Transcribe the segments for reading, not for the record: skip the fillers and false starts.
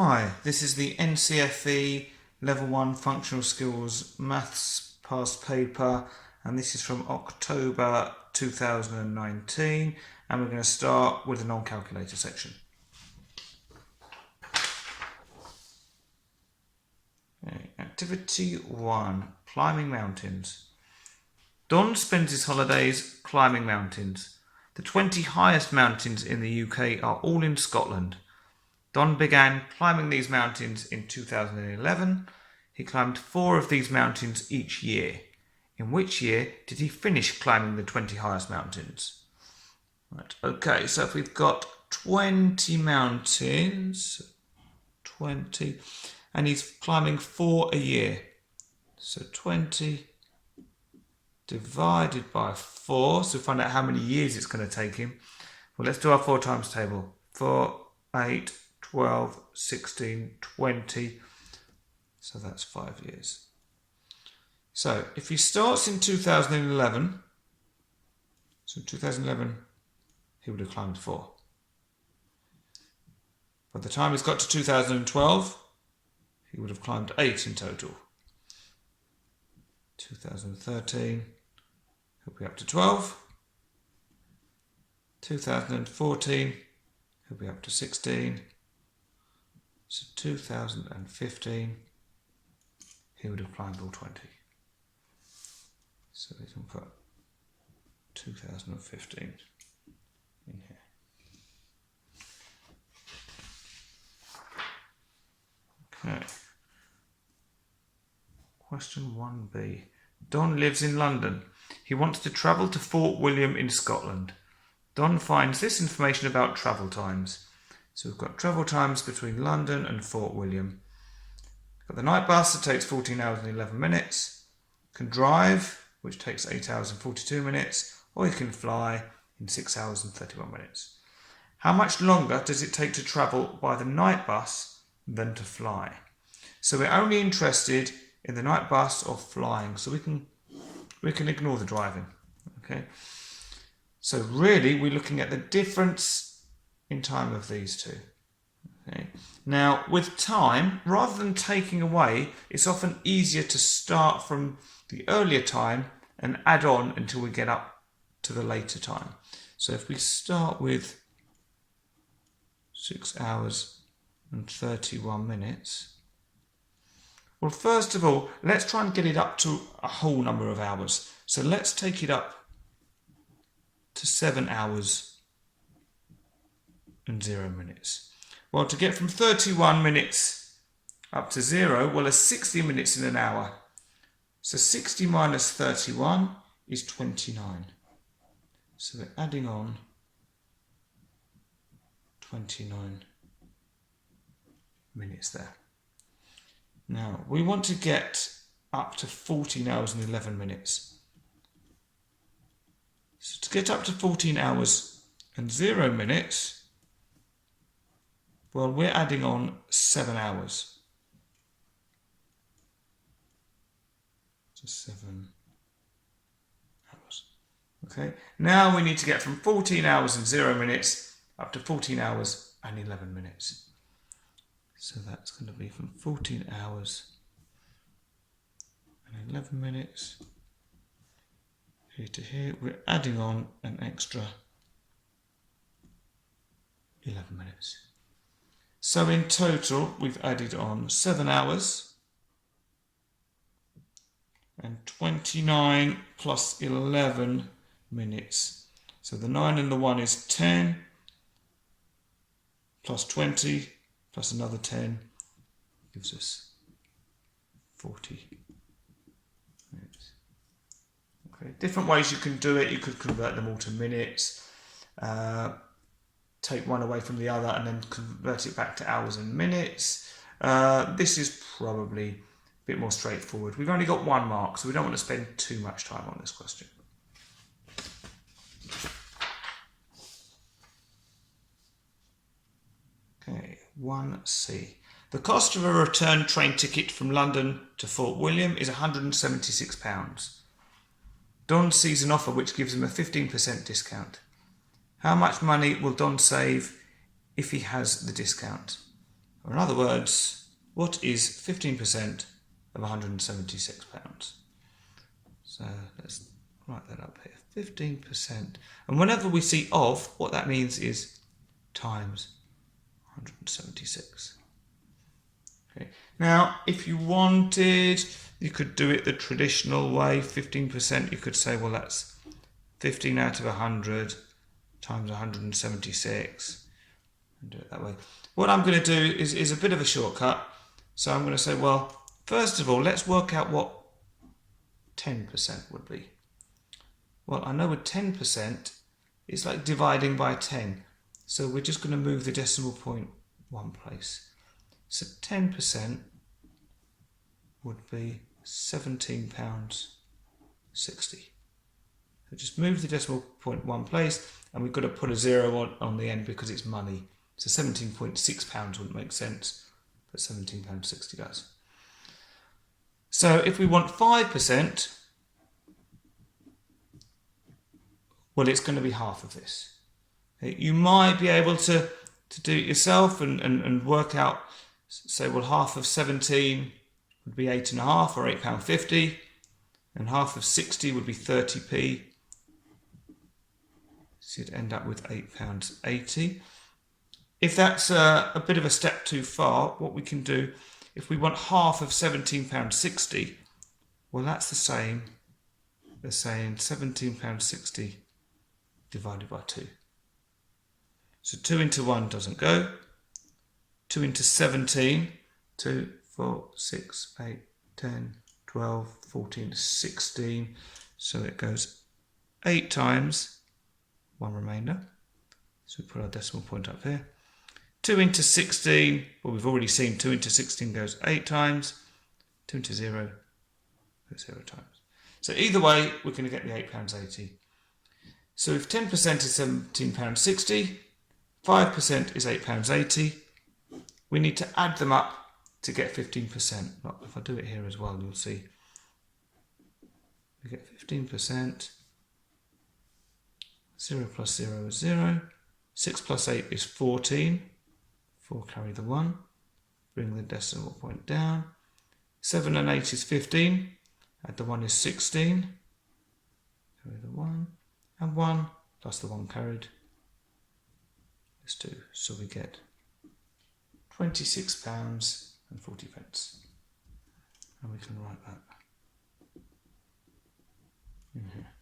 Hi, this is the NCFE Level 1 Functional Skills Maths past paper, and this is from October 2019, and we're going to start with the non-calculator section. Okay. Activity 1, climbing mountains. Don spends his holidays climbing mountains. The 20 highest mountains in the UK are all in Scotland. Don began climbing these mountains in 2011. He climbed 4 of these mountains each year. In which year did he finish climbing the 20 highest mountains? Right. Okay, so if we've got 20 mountains, 20, and he's climbing 4 a year. So 20 divided by 4, so find out how many years it's going to take him. Well, let's do our 4 times table. 4, 8, 12, 16, 20. So that's 5 years. So if he starts in 2011, so in 2011 he would have climbed 4. By the time he's got to 2012, he would have climbed 8 in total. 2013, he'll be up to 12. 2014, he'll be up to 16. So 2015, he would have climbed all 20. So we can put 2015 in here. Okay. Question 1b. Don lives in London. He wants to travel to Fort William in Scotland. Don finds this information about travel times. So we've got travel times between London and Fort William. We've got the night bus that takes 14 hours and 11 minutes. You can drive, which takes 8 hours and 42 minutes, or you can fly in 6 hours and 31 minutes. How much longer does it take to travel by the night bus than to fly? So we're only interested in the night bus or flying, so we can ignore the driving. Okay. So really we're looking at the difference in time of these two. Okay. Now with time, rather than taking away, it's often easier to start from the earlier time and add on until we get up to the later time. So if we start with 6 hours and 31 minutes, well, first of all, let's try and get it up to a whole number of hours. So let's take it up to 7 hours and 0 minutes. Well, to get from 31 minutes up to 0, well, there's 60 minutes in an hour. So 60 minus 31 is 29. So we're adding on 29 minutes there. Now, we want to get up to 14 hours and 11 minutes. So to get up to 14 hours and 0 minutes, well, we're adding on 7 hours. So 7 hours. Okay, now we need to get from 14 hours and 0 minutes up to 14 hours and 11 minutes. So that's going to be from 14 hours and 11 minutes. Here to here, we're adding on an extra 11 minutes. So in total, we've added on 7 hours and 29 plus 11 minutes. So the 9 and the 1 is 10 plus 20 plus another 10 gives us 40 minutes. Okay, different ways you can do it. You could convert them all to minutes. Take one away from the other and then convert it back to hours and minutes. This is probably a bit more straightforward. We've only got 1 mark, so we don't want to spend too much time on this question. Okay, 1C. The cost of a return train ticket from London to Fort William is £176. Don sees an offer which gives him a 15% discount. How much money will Don save if he has the discount? Or in other words, what is 15% of £176? So let's write that up here. 15%. And whenever we see of, what that means is times 176. Okay. Now, if you wanted, you could do it the traditional way, 15%. You could say, well, that's 15 out of 100 times 176, and do it that way. What I'm going to do is a bit of a shortcut. So I'm going to say, well, first of all, let's work out what 10% would be. Well, I know with 10%, it's like dividing by 10. So we're just going to move the decimal point one place. So 10% would be £17.60. So just move the decimal point one place, and we've got to put a zero on the end because it's money. So £17.6 wouldn't make sense, but £17.60 does. So if we want 5%, well, it's going to be half of this. You might be able to do it yourself and work out, say, well, half of 17 would be 8.5 or £8.50, and half of 60 would be 30p. So you'd end up with £8.80. If that's a bit of a step too far, what we can do, if we want half of £17.60, well, that's the same as saying £17.60 divided by 2. So 2 into 1 doesn't go. 2 into 17, 2, 4, 6, 8, 10, 12, 14, 16. So it goes 8 times, one remainder. So we put our decimal point up here. 2 into 16, well, we've already seen 2 into 16 goes 8 times. 2 into 0 goes 0 times. So either way, we're going to get the £8.80. So if 10% is £17.60, 5% is £8.80, we need to add them up to get 15%. Look, if I do it here as well, you'll see. We get 15%. 0 plus 0 is 0. 6 plus 8 is 14. 4 carry the 1. Bring the decimal point down. 7 and 8 is 15. Add the 1 is 16. Carry the 1. And 1 plus the 1 carried is 2. So we get £26.40. And we can write that in here.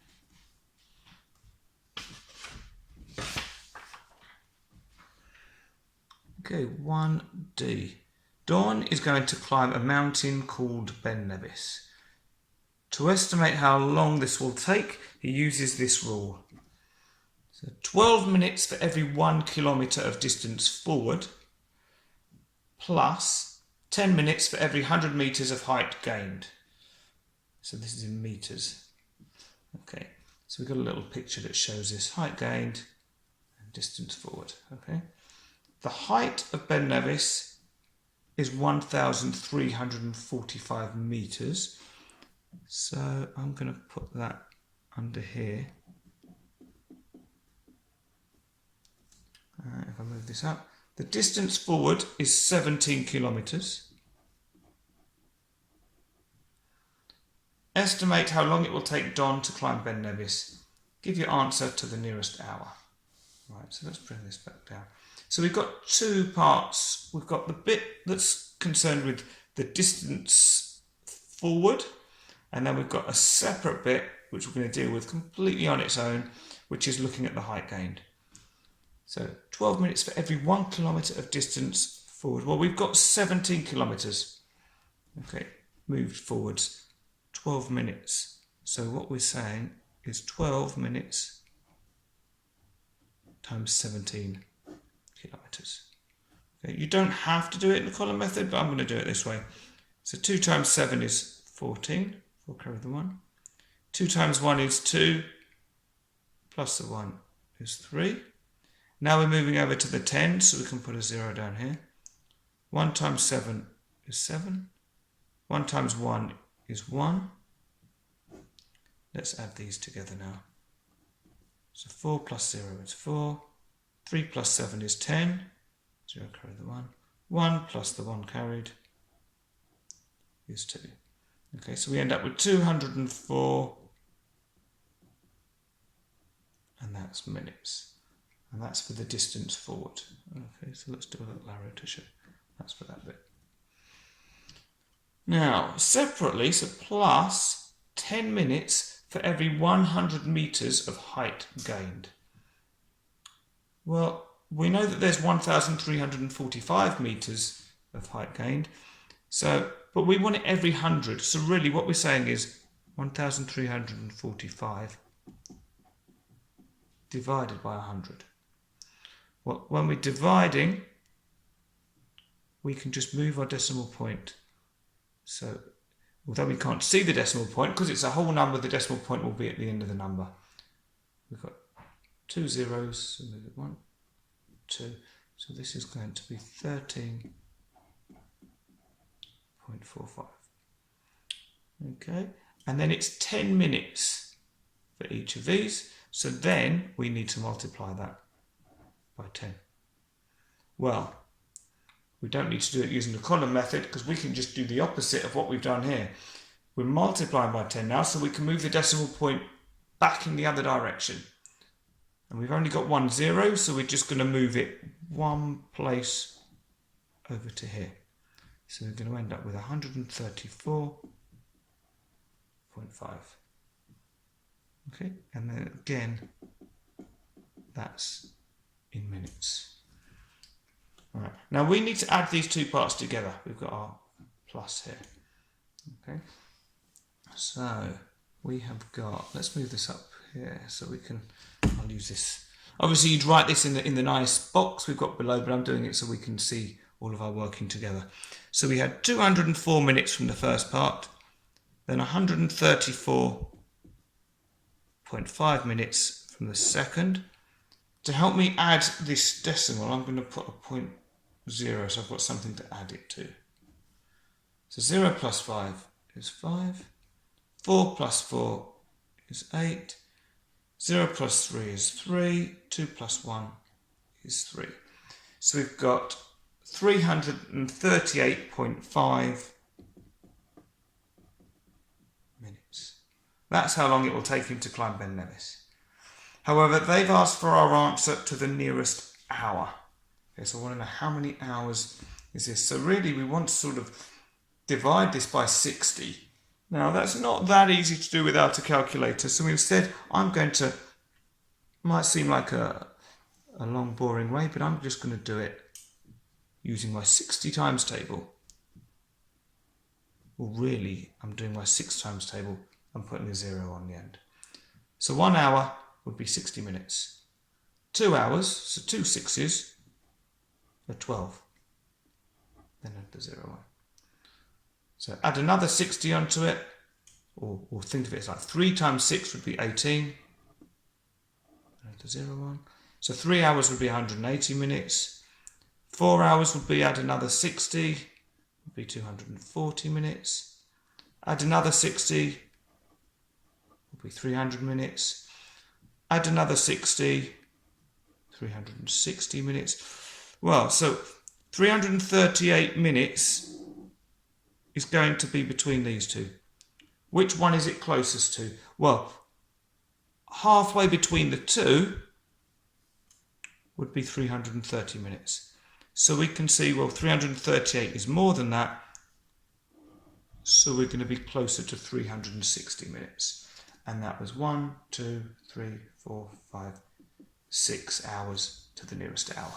Okay, 1D. Don is going to climb a mountain called Ben Nevis. To estimate how long this will take, he uses this rule. So 12 minutes for every 1 kilometre of distance forward, plus 10 minutes for every 100 metres of height gained. So this is in metres. Okay, so we've got a little picture that shows this height gained and distance forward. Okay, the height of Ben Nevis is 1,345 metres. So I'm going to put that under here. If I move this up, the distance forward is 17 kilometres. Estimate how long it will take Don to climb Ben Nevis. Give your answer to the nearest hour. Right, so let's bring this back down. So we've got two parts. We've got the bit that's concerned with the distance forward, and then we've got a separate bit which we're going to deal with completely on its own, which is looking at the height gained. So 12 minutes for every 1 kilometre of distance forward. Well, we've got 17 kilometres. Okay, moved forwards 12 minutes. So what we're saying is 12 minutes times 17 kilometres. Okay, you don't have to do it in the column method, but I'm going to do it this way. So 2 times 7 is 14. 4 carry the 1. 2 times 1 is 2. Plus the 1 is 3. Now we're moving over to the 10, so we can put a 0 down here. 1 times 7 is 7. 1 times 1 is 1. Let's add these together now. So 4 plus 0 is 4. 3 plus 7 is 10. 0 carry the 1. 1 plus the 1 carried is 2. Okay, so we end up with 204, and that's minutes. And that's for the distance forward. Okay, so let's do a little arrow to show. That's for that bit. Now, separately, so plus 10 minutes for every 100 metres of height gained. Well, we know that there's 1,345 metres of height gained, but we want it every 100. So really what we're saying is 1,345 divided by 100. Well, when we're dividing, we can just move our decimal point. So, although we can't see the decimal point, because it's a whole number, the decimal point will be at the end of the number. We've got 2 zeros, so move it 1, 2. So this is going to be 13.45. Okay, and then it's 10 minutes for each of these. So then we need to multiply that by 10. Well, we don't need to do it using the column method because we can just do the opposite of what we've done here. We're multiplying by 10 now, so we can move the decimal point back in the other direction. And we've only got 1 0, so we're just going to move it one place over to here. So we're going to end up with 134.5. Okay, and then again, that's in minutes. All right, now we need to add these two parts together. We've got our plus here. Okay, so we have got, let's move this up here so we can, I'll use this. Obviously you'd write this in the nice box we've got below, but I'm doing it so we can see all of our working together. So we had 204 minutes from the first part, then 134.5 minutes from the second. To help me add this decimal, I'm going to put a 0, so I've got something to add it to. So 0 plus 5 is 5, 4 plus 4 is 8, 0 plus 3 is 3, 2 plus 1 is 3. So we've got 338.5 minutes. That's how long it will take him to climb Ben Nevis. However, they've asked for our answer to the nearest hour. Okay, so I want to know how many hours is this. So really we want to sort of divide this by 60. Now that's not that easy to do without a calculator. So instead I'm going to, might seem like a long boring way, but I'm just going to do it using my 60 times table. Well really I'm doing my 6 times table and putting a 0 on the end. So 1 hour would be 60 minutes. 2 hours, so 2 6s are 12. Then add the 0 on. So add another 60 onto it, or think of it as like 3 times 6 would be 18. Add the 0 on. So 3 hours would be 180 minutes. 4 hours would be add another 60, would be 240 minutes. Add another 60, would be 300 minutes. Add another 60, 360 minutes. Well, so 338 minutes is going to be between these two. Which one is it closest to? Well, halfway between the two would be 330 minutes. So we can see, well, 338 is more than that. So we're going to be closer to 360 minutes. And that was 1, 2, 3, 4, 5, 6 hours to the nearest hour.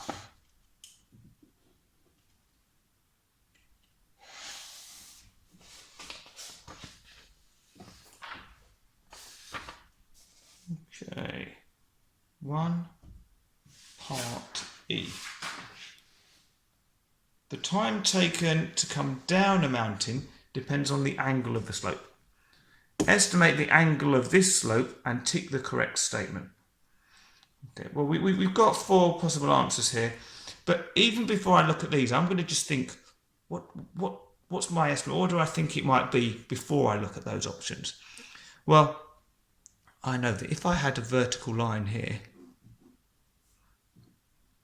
Okay, 1, part E. The time taken to come down a mountain depends on the angle of the slope. Estimate the angle of this slope and tick the correct statement. Okay, well, we've got 4 possible answers here, but even before I look at these, I'm going to just think, what's my estimate? What do I think it might be before I look at those options? Well, I know that if I had a vertical line here,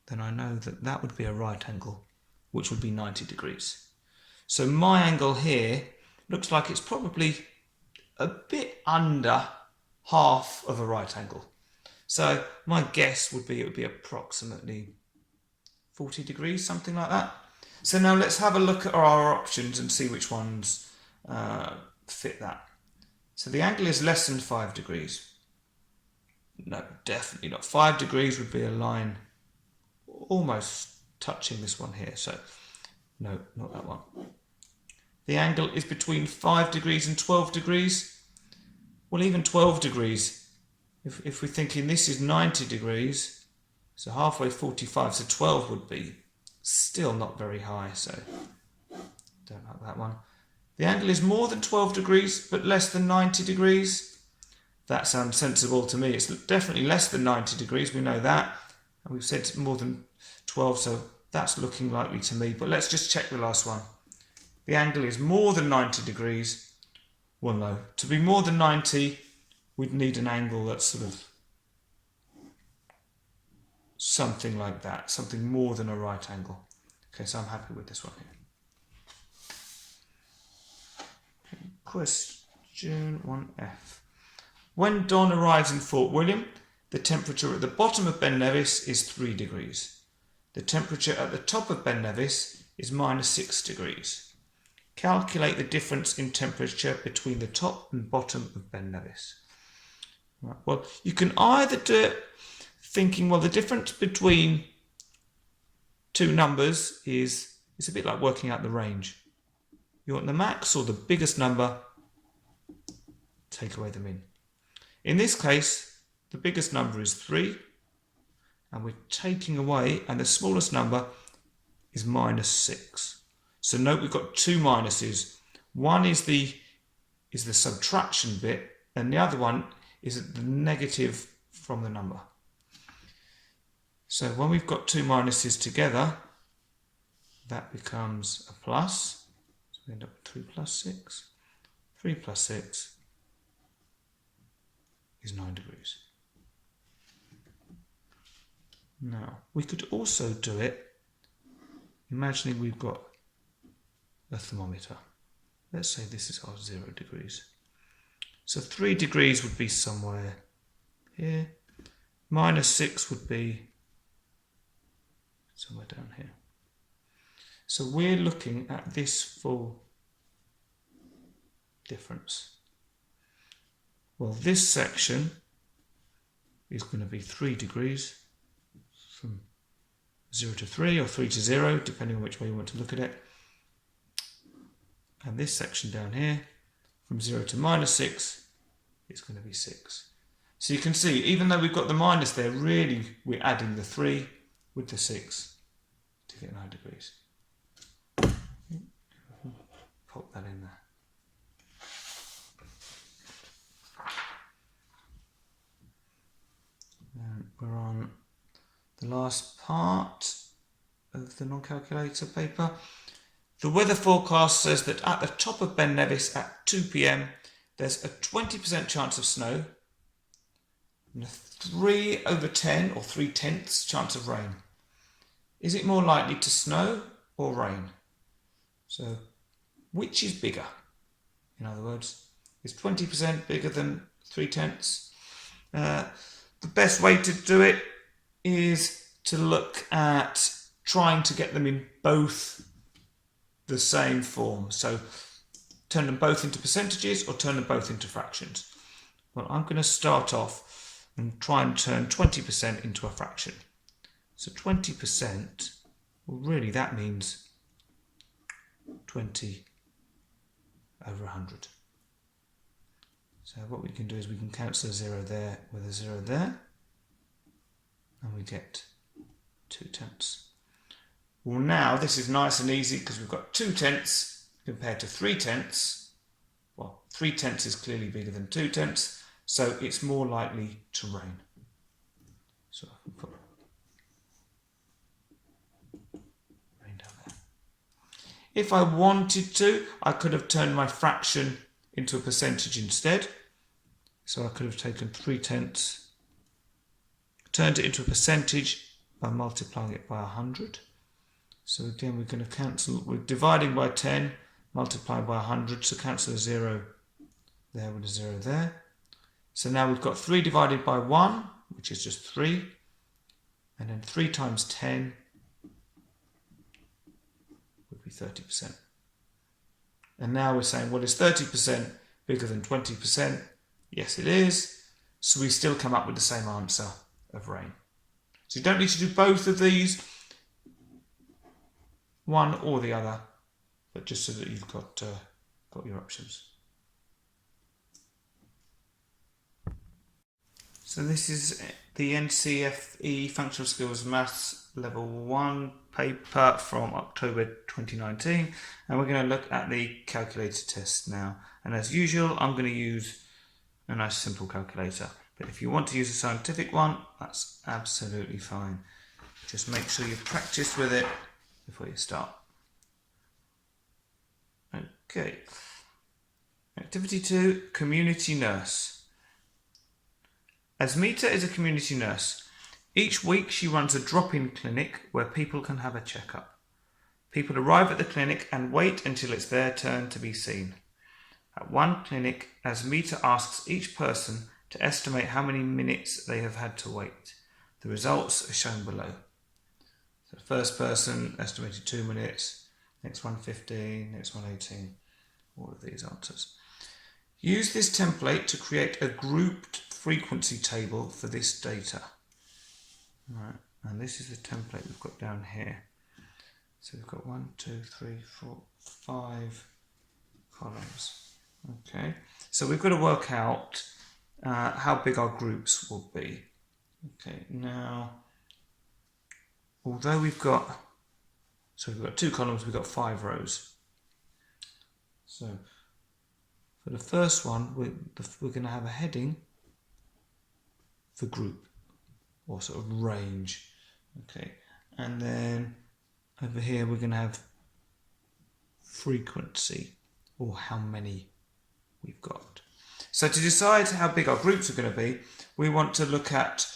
then I know that that would be a right angle which would be 90 degrees. So my angle here looks like it's probably a bit under half of a right angle. So my guess would be it would be approximately 40 degrees, something like that. So now let's have a look at our options and see which ones fit that. So the angle is less than 5 degrees. No, definitely not. 5 degrees would be a line almost touching this one here. So no, not that one. The angle is between 5 degrees and 12 degrees. Well, even 12 degrees, if we're thinking this is 90 degrees, so halfway 45, so 12 would be still not very high, so don't like that one. The angle is more than 12 degrees, but less than 90 degrees. That sounds sensible to me. It's definitely less than 90 degrees, we know that. And we've said more than 12, so that's looking likely to me. But let's just check the last one. The angle is more than 90 degrees. Well, no. To be more than 90, we'd need an angle that's sort of something like that, something more than a right angle. Okay, so I'm happy with this one here. Question 1F. When Don arrives in Fort William, the temperature at the bottom of Ben Nevis is 3 degrees. The temperature at the top of Ben Nevis is -6 degrees. Calculate the difference in temperature between the top and bottom of Ben Nevis. Right, well, you can either do it thinking, well, the difference between two numbers is, it's a bit like working out the range. You want the max or the biggest number, take away the min. In this case, the biggest number is 3, and we're taking away, and the smallest number is -6. So note we've got two minuses. One is the subtraction bit, and the other one is the negative from the number. So when we've got two minuses together, that becomes a plus. So we end up with 3 plus 6. 3 plus 6 is 9 degrees. Now, we could also do it imagining we've got a thermometer. Let's say this is our 0 degrees. So 3 degrees would be somewhere here. -6 would be somewhere down here. So we're looking at this full difference. Well, this section is going to be 3 degrees from 0 to 3 or 3 to 0, depending on which way you want to look at it. And this section down here, from 0 to -6, is going to be 6. So you can see, even though we've got the minus there, really we're adding the 3 with the 6 to get 9 degrees. Pop that in there. And we're on the last part of the non-calculator paper. The weather forecast says that at the top of Ben Nevis at 2 p.m. there's a 20% chance of snow and a 3/10 or 3/10 chance of rain. Is it more likely to snow or rain? So which is bigger? In other words, is 20% bigger than 3/10? The best way to do it is to look at trying to get them in both the same form. So turn them both into percentages or turn them both into fractions. Well, I'm going to start off and try and turn 20% into a fraction. So 20%, well, really that means 20 over 100. So what we can do is we can cancel a 0 there with a 0 there, and we get 2/10. Well, now this is nice and easy because we've got 2/10 compared to 3/10. Well, 3/10 is clearly bigger than 2/10, so it's more likely to rain. So I can put rain down there. If I wanted to, I could have turned my fraction into a percentage instead. So I could have taken 3/10, turned it into a percentage by multiplying it by 100. So again, we're going to cancel, we're dividing by 10, multiplying by 100, so cancel a 0 there with a 0 there. So now we've got 3 divided by 1, which is just 3, and then 3 times 10 would be 30%. And now we're saying, well, is 30% bigger than 20%? Yes, it is. So we still come up with the same answer of rain. So you don't need to do both of these, one or the other, but just so that you've got your options. So this is the NCFE Functional Skills Maths Level 1 paper from October 2019, and we're going to look at the calculator test now. And as usual, I'm going to use a nice simple calculator, but if you want to use a scientific one, that's absolutely fine. Just make sure you practice with it before you start. Okay. Activity 2, Community Nurse. Asmita is a community nurse. Each week she runs a drop-in clinic where people can have a checkup. People arrive at the clinic and wait until it's their turn to be seen. At one clinic, Asmita asks each person to estimate how many minutes they have had to wait. The results are shown below. So the first person estimated 2 minutes, next one 15, next one 18. All of these answers. Use this template to create a grouped frequency table for this data. Right, and this is the template we've got down here. So we've got 1, 2, 3, 4, 5 columns. Okay, so we've got to work out how big our groups will be. Okay, now, although we've got 2 columns, we've got 5 rows. So for the first one, we're going to have a heading for group, or sort of range. Okay, and then over here we're going to have frequency, or how many we've got. So to decide how big our groups are going to be, we want to look at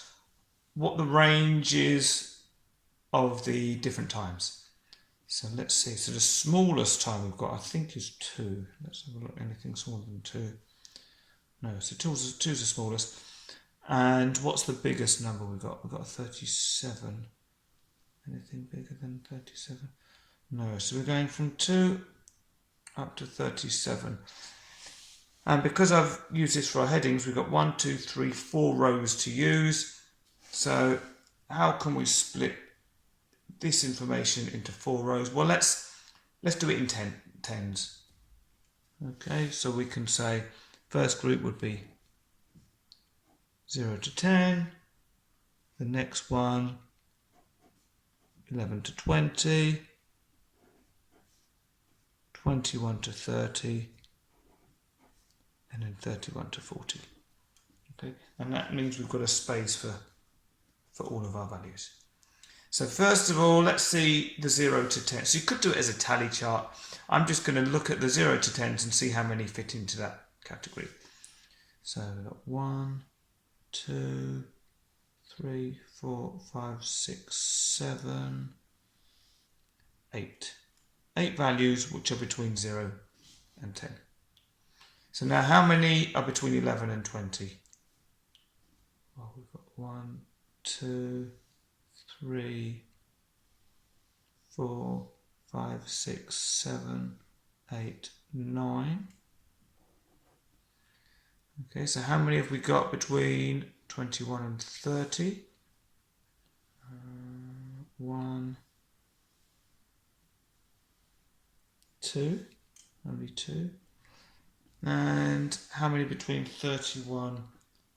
what the range is of the different times. So let's see, so the smallest time we've got, I think, is 2. Let's have a look, anything smaller than 2. No, so 2's the smallest. And what's the biggest number we've got? We've got 37. Anything bigger than 37? No, so we're going from 2 up to 37. And because I've used this for our headings, we've got 1, 2, 3, 4 rows to use. So how can we split this information into 4 rows? Well, let's do it in tens. Okay, so we can say first group would be 0 to 10, the next one 11 to 20, 21 to 30, and then 31 to 40. Okay, and that means we've got a space for all of our values. So first of all, let's see the 0 to 10. So you could do it as a tally chart. I'm just going to look at the 0 to 10s and see how many fit into that category. So we've got 1, 2, 3, 4, 5, 6, 7, 8. 8 values which are between 0 and 10. So now how many are between 11 and 20? Well, we've got 1, 2, 3, 4, 5, 6, 7, 8, 9. Okay, so how many have we got between 21 and 30? 1, 2, only 2. And how many between 31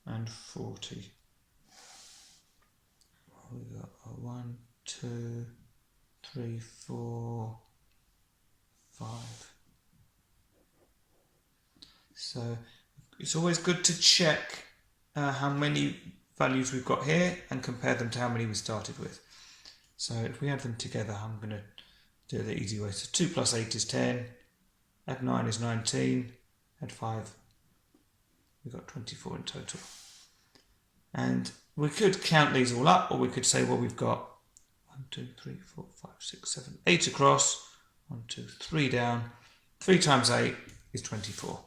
and 40? Well, we've got 1, 2, 3, 4, 5. So it's always good to check how many values we've got here and compare them to how many we started with. So if we add them together, I'm going to do it the easy way. So 2 plus 8 is 10, add 9 is 19, add 5, we've got 24 in total. And we could count these all up, or we could say, well, we've got 1, 2, 3, 4, 5, 6, 7, 8 across. 1, 2, 3 down. 3 times 8 is 24.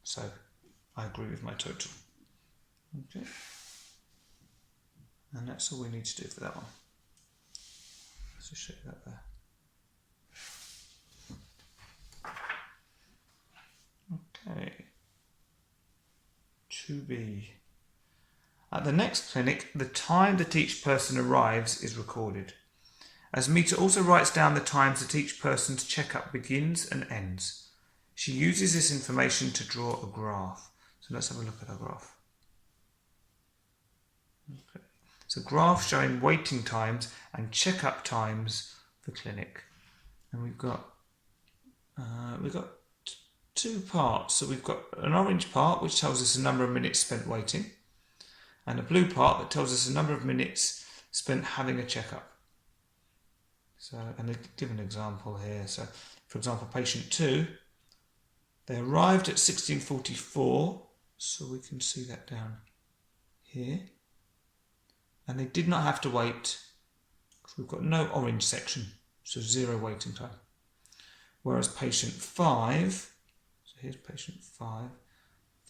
So I agree with my total. Okay. And that's all we need to do for that one. Let's just show you that there. Okay. 2b. At the next clinic, the time that each person arrives is recorded. Asmita also writes down the times that each person's checkup begins and ends. She uses this information to draw a graph. So let's have a look at our graph. Okay. It's a graph showing waiting times and checkup times for clinic. And we've got two parts. So we've got an orange part which tells us the number of minutes spent waiting, and a blue part that tells us the number of minutes spent having a checkup. So, and they give an example here. So, for example, patient 2, they arrived at 16:44, so we can see that down here, and they did not have to wait because we've got no orange section, so 0 waiting time. Whereas patient 5, so here's patient 5,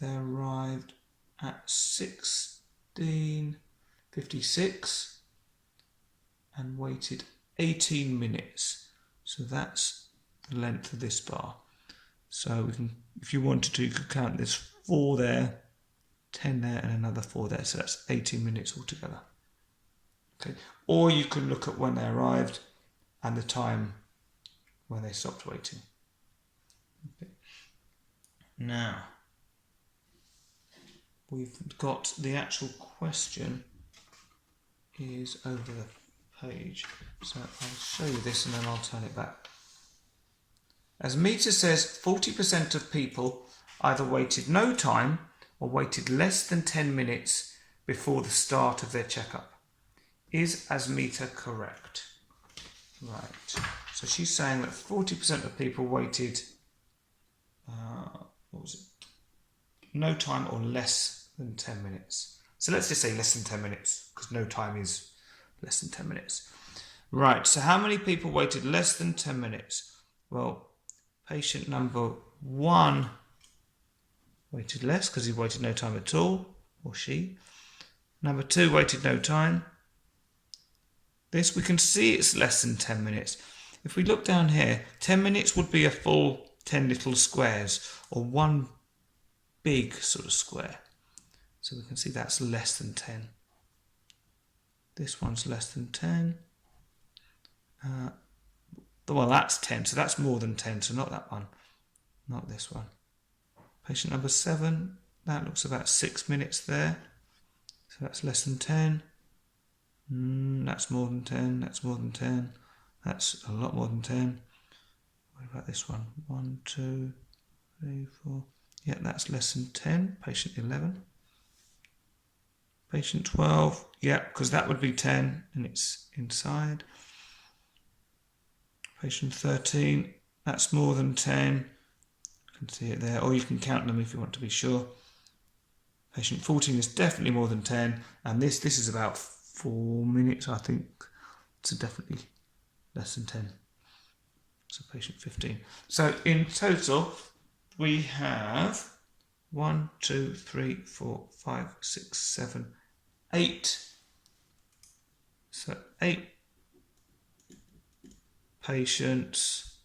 they arrived at 16:56 and waited 18 minutes. So that's the length of this bar. So we can, if you wanted to, you could count this 4 there, 10 there, and another 4 there. So that's 18 minutes altogether. Okay. Or you can look at when they arrived and the time when they stopped waiting. Okay. Now, we've got the actual question is over the page. So I'll show you this and then I'll turn it back. Asmita says 40% of people either waited no time or waited less than 10 minutes before the start of their checkup. Is Asmita correct? Right. So she's saying that 40% of people waited, no time or less than 10 minutes. So let's just say less than 10 minutes because no time is less than 10 minutes. Right, so how many people waited less than 10 minutes? Well, patient number 1 waited less because he waited no time at all, or she. Number 2 waited no time. This, we can see it's less than 10 minutes. If we look down here, 10 minutes would be a full 10 little squares, or one big sort of square. So we can see that's less than 10. This one's less than 10. Well, that's 10, so that's more than 10, so not that one, not this one. Patient number 7, that looks about 6 minutes there, so that's less than 10. That's more than 10, that's more than 10, that's a lot more than 10. What about this one? 1, 2, 3, 4. Yeah, that's less than 10. Patient 11. Patient 12, yeah, because that would be 10 and it's inside. Patient 13, that's more than 10. You can see it there, or you can count them if you want to be sure. Patient 14 is definitely more than 10, and this is about 4 minutes, I think. So definitely less than 10. So patient 15. So in total, we have 1, 2, 3, 4, 5, 6, 7, 8. So 8 patients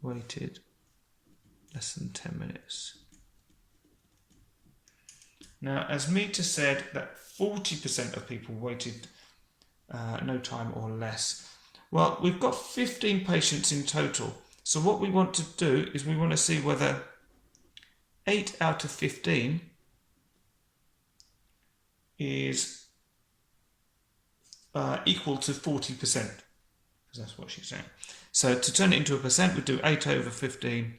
waited less than 10 minutes. Now, Asmita said that 40% of people waited no time or less. Well, we've got 15 patients in total. So what we want to do is we want to see whether 8 out of 15 is equal to 40%, because that's what she's saying. So to turn it into a percent, we do 8 over 15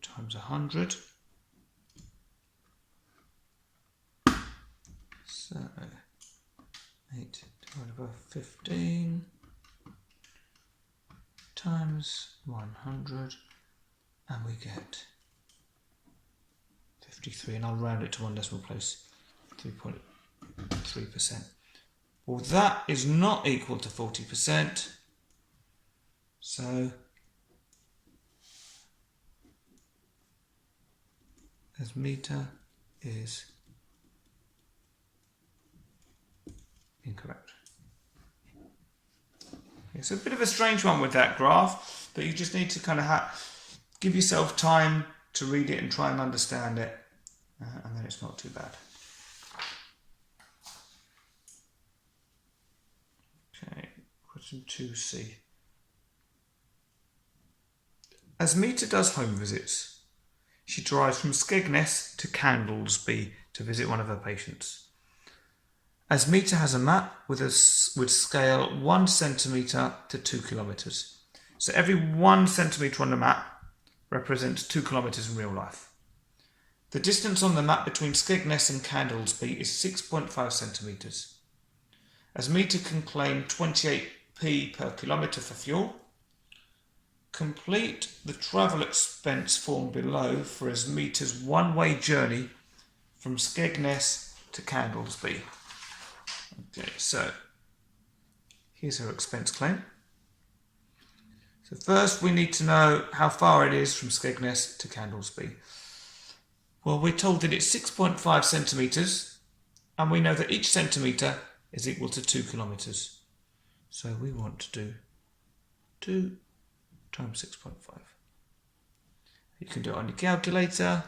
times 100. So 8 divided by 15 times 100, and we get 53, and I'll round it to one decimal place, 3.3%. Well, that is not equal to 40%. So as meter is incorrect. It's a bit of a strange one with that graph, but you just need to kind of give yourself time to read it and try and understand it, and then it's not too bad. Okay, question 2c. As Meta does home visits, she drives from Skegness to Candlesby to visit one of her patients. As Meta has a map with scale 1 centimetre to 2 kilometres. So every 1 centimetre on the map represents 2 kilometres in real life. The distance on the map between Skegness and Candlesby is 6.5 centimetres. As Meta can claim 28p per kilometre for fuel, complete the travel expense form below for as Meta's one-way journey from Skegness to Candlesby. Okay, so here's her expense claim. So first we need to know how far it is from Skegness to Candlesby. Well, we're told that it's 6.5 centimetres, and we know that each centimetre is equal to 2 kilometres. So we want to do 2 times 6.5. You can do it on your calculator,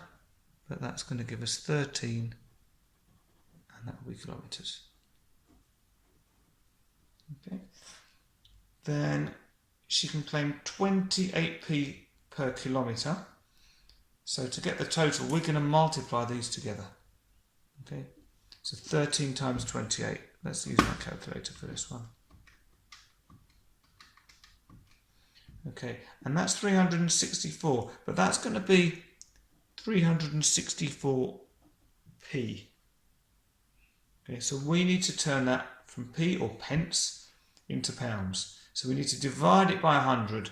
but that's going to give us 13, and that will be kilometres. Okay. Then she can claim 28p per kilometre. So to get the total, we're going to multiply these together. Okay. So 13 times 28. Let's use my calculator for this one. Okay, and that's 364, but that's going to be 364p. Okay, so we need to turn that from p or pence into pounds. So we need to divide it by 100.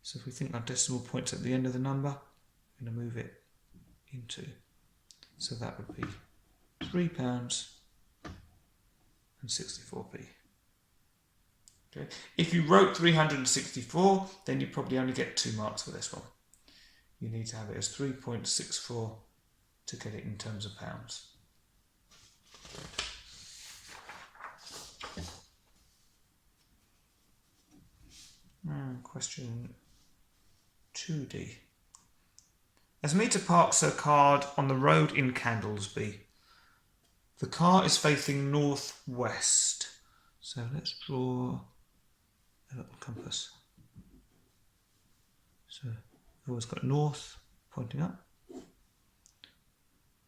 So if we think our decimal point's at the end of the number, we're going to move it into. So that would be £3 and 64p. Okay. If you wrote 364, then you probably only get 2 marks for this one. You need to have it as 3.64 to get it in terms of pounds. Question 2d. As Meta parks her car on the road in Candlesby, the car is facing northwest. So let's draw a little compass. So we've always got north pointing up,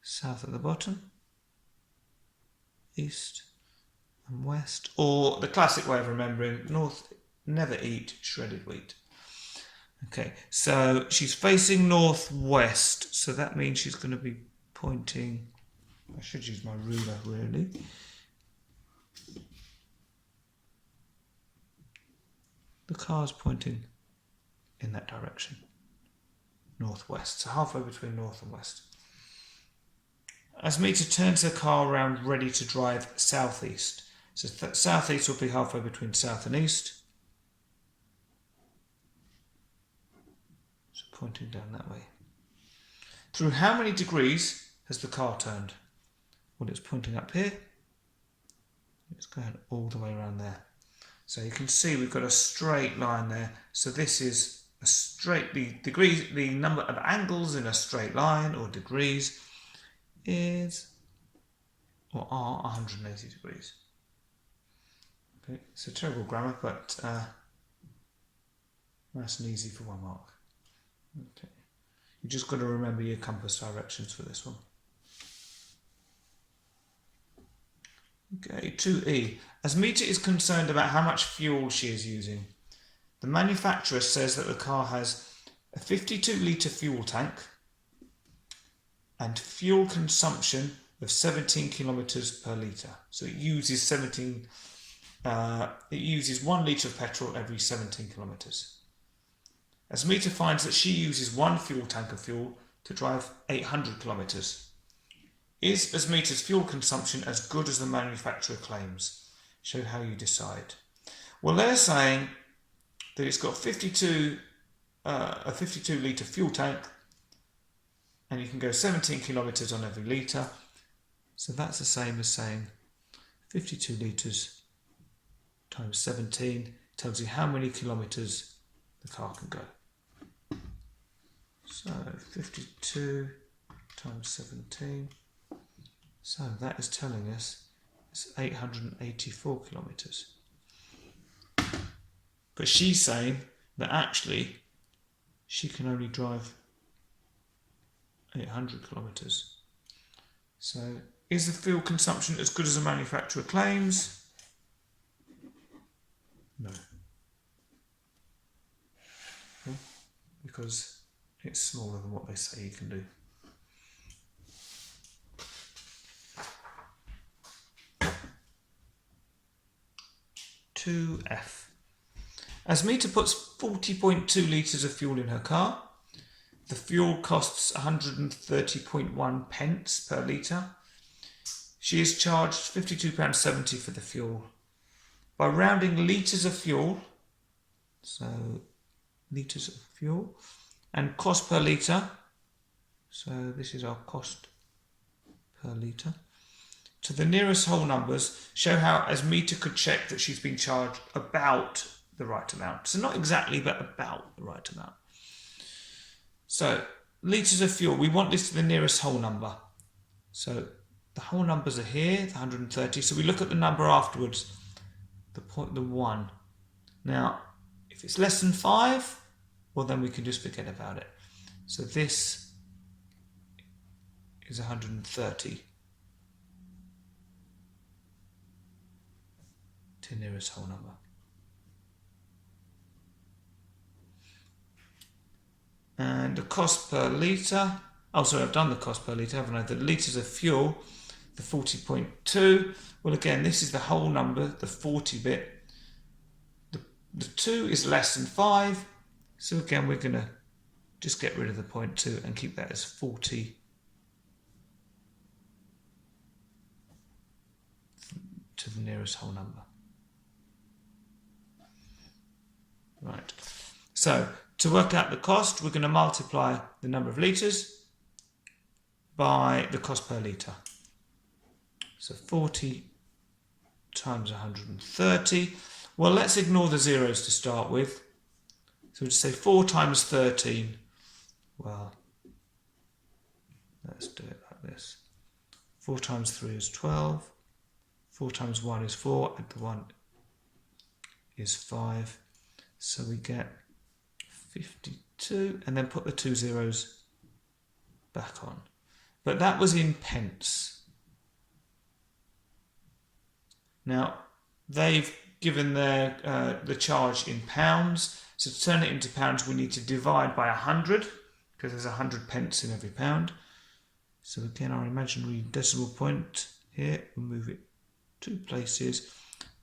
south at the bottom, east and west, or the classic way of remembering, north, never eat shredded wheat. Okay, so she's facing northwest, so that means she's going to be pointing, I should use my ruler really. The car's pointing in that direction, northwest, so halfway between north and west. As Meta turns her car around ready to drive southeast, so southeast will be halfway between south and east, so pointing down that way. Through how many degrees has the car turned? Well, it's pointing up here, it's going all the way around there. So you can see we've got a straight line there. So this is a straight, the number of angles in a straight line or degrees is, or are 180 degrees. Okay, it's a terrible grammar, but nice and easy for 1 mark. Okay, you just got to remember your compass directions for this one. Okay, 2e. As Meta is concerned about how much fuel she is using, the manufacturer says that the car has a 52-litre fuel tank and fuel consumption of 17 kilometres per litre. So it uses 1 litre of petrol every 17 kilometres. As Meta finds that she uses 1 fuel tank of fuel to drive 800 kilometres. Is Asmita's fuel consumption as good as the manufacturer claims? show how you decide. Well, they're saying that it's got a 52 litre fuel tank, and you can go 17 kilometres on every litre. So that's the same as saying 52 litres times 17 tells you how many kilometres the car can go. So 52 times 17. So that is telling us it's 884 kilometres. But she's saying that actually she can only drive 800 kilometres. So is the fuel consumption as good as the manufacturer claims? No. Okay. Because it's smaller than what they say you can do. F. As Mita puts 40.2 litres of fuel in her car, the fuel costs 130.1 pence per litre. She is charged £52.70 for the fuel. By rounding litres of fuel, so litres of fuel, and cost per litre, so this is our cost per litre, to the nearest whole numbers, show how Asmita could check that she's been charged about the right amount. So not exactly, but about the right amount. So litres of fuel, we want this to the nearest whole number. So the whole numbers are here, the 130. So we look at the number afterwards, the 1. Now, if it's less than 5, well then we can just forget about it. So this is 130. To nearest whole number. And the cost per litre, oh sorry, I've done the cost per litre, haven't I? The litres of fuel, the 40.2, well again, this is the whole number, the 40 bit. The 2 is less than 5, so again we're going to just get rid of the 0.2 and keep that as 40 to the nearest whole number. Right, so to work out the cost, we're going to multiply the number of litres by the cost per litre. So 40 times 130. Well, let's ignore the zeros to start with. So we'll just say 4 times 13. Well, let's do it like this. 4 times 3 is 12. 4 times 1 is 4, and the 1 is 5. So we get 52, and then put the 2 zeros back on. But that was in pence. Now, they've given their the charge in pounds. So to turn it into pounds, we need to divide by 100, because there's 100 pence in every pound. So again, our imaginary decimal point here, we'll move it 2 places,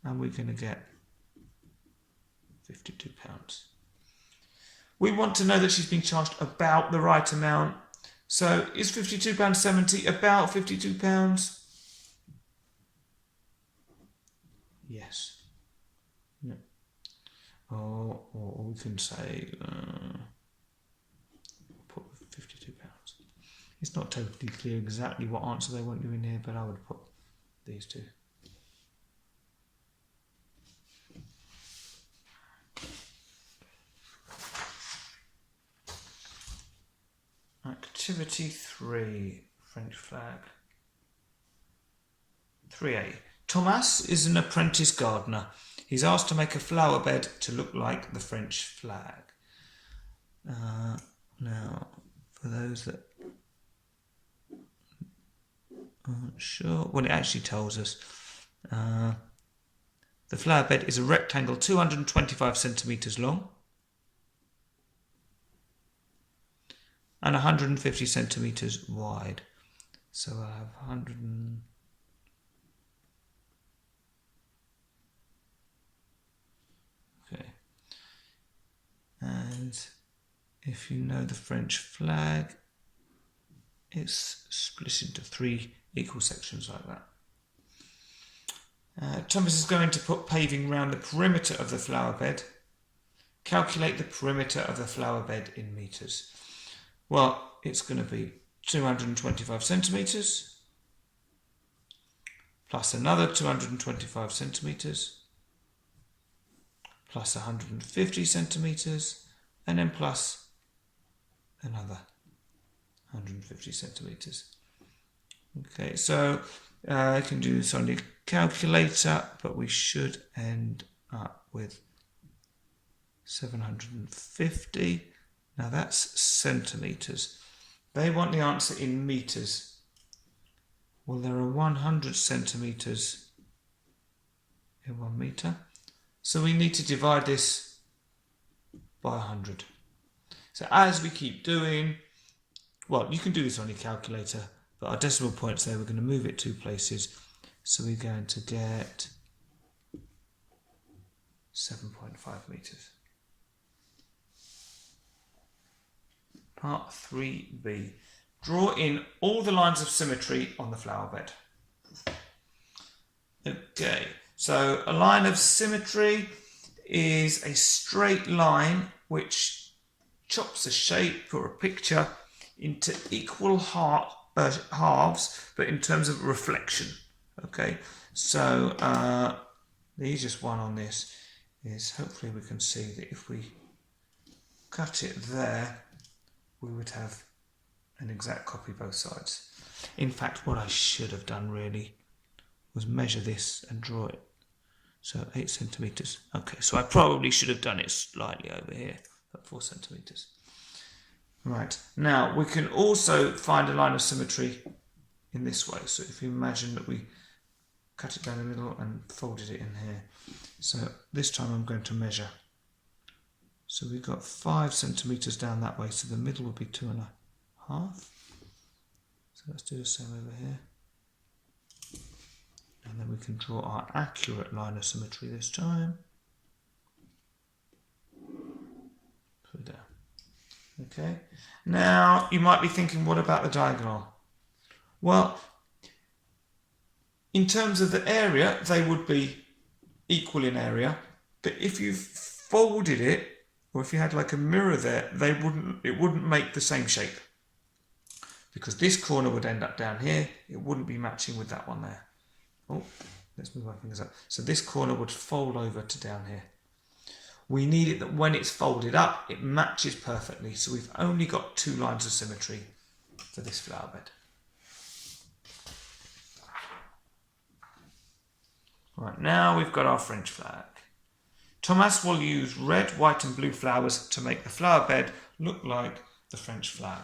and we're going to get £52. We want to know that she's been charged about the right amount. So is £52.70 about £52? Yes. Yeah. Or we can say put £52. It's not totally clear exactly what answer they want you in here, but I would put these two. Activity 3, French flag. 3a. Thomas is an apprentice gardener. He's asked to make a flower bed to look like the French flag. Now, for those that aren't sure, well, it actually tells us the flower bed is a rectangle 225 centimetres long and 150 centimetres wide. So I have 100 and... Okay. And if you know the French flag, it's split into 3 equal sections like that. Thomas is going to put paving around the perimeter of the flower bed. Calculate the perimeter of the flower bed in metres. Well, it's going to be 225 centimetres plus another 225 centimetres plus 150 centimetres and then plus another 150 centimetres. Okay, so I can do this on the calculator, but we should end up with 750. Now that's centimetres. They want the answer in metres. Well, there are 100 centimetres in 1 metre. So we need to divide this by 100. So as we keep doing, well, you can do this on your calculator, but our decimal points there, we're going to move it 2 places. So we're going to get 7.5 metres. Part 3b. Draw in all the lines of symmetry on the flower bed. Okay, so a line of symmetry is a straight line which chops a shape or a picture into equal halves, but in terms of reflection. Okay, so the easiest one on this is, hopefully we can see that if we cut it there, we would have an exact copy both sides. In fact, what I should have done really was measure this and draw it. So 8 centimetres. Okay, so I probably should have done it slightly over here, at 4 centimetres. Right, now we can also find a line of symmetry in this way. So if you imagine that we cut it down the middle and folded it in here. So this time I'm going to measure. So we've got 5 centimetres down that way, so the middle would be 2.5. So let's do the same over here. And then we can draw our accurate line of symmetry this time. Put it down. Okay. Now you might be thinking, what about the diagonal? Well, in terms of the area, they would be equal in area, but if you folded it, or if you had like a mirror there, it wouldn't make the same shape, because this corner would end up down here. It wouldn't be matching with that one there. Oh, let's move our fingers up. So this corner would fold over to down here. We need it that when it's folded up, it matches perfectly. So we've only got 2 lines of symmetry for this flower bed. Right, now we've got our French flag. Thomas will use red, white and blue flowers to make the flower bed look like the French flag.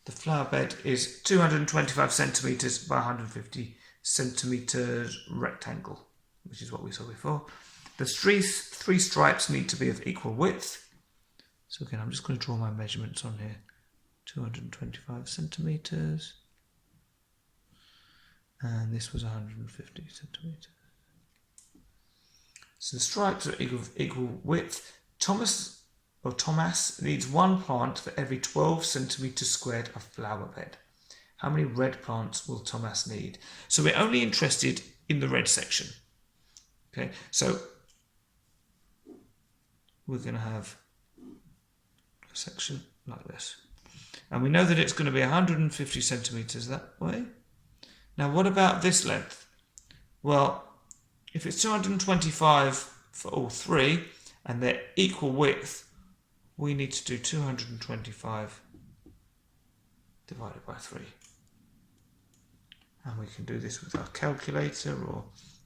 The flower bed is 225 centimetres by 150 centimetres rectangle, which is what we saw before. The three stripes need to be of equal width. So again, I'm just going to draw my measurements on here. 225 centimetres. And this was 150 centimetres. So the stripes are equal width. Thomas needs 1 plant for every 12 centimetres squared of flower bed. How many red plants will Thomas need? So we're only interested in the red section. Okay, so we're going to have a section like this. And we know that it's going to be 150 centimetres that way. Now what about this length? Well, if it's 225 for all 3 and they're equal width, we need to do 225 divided by 3. And we can do this with our calculator, or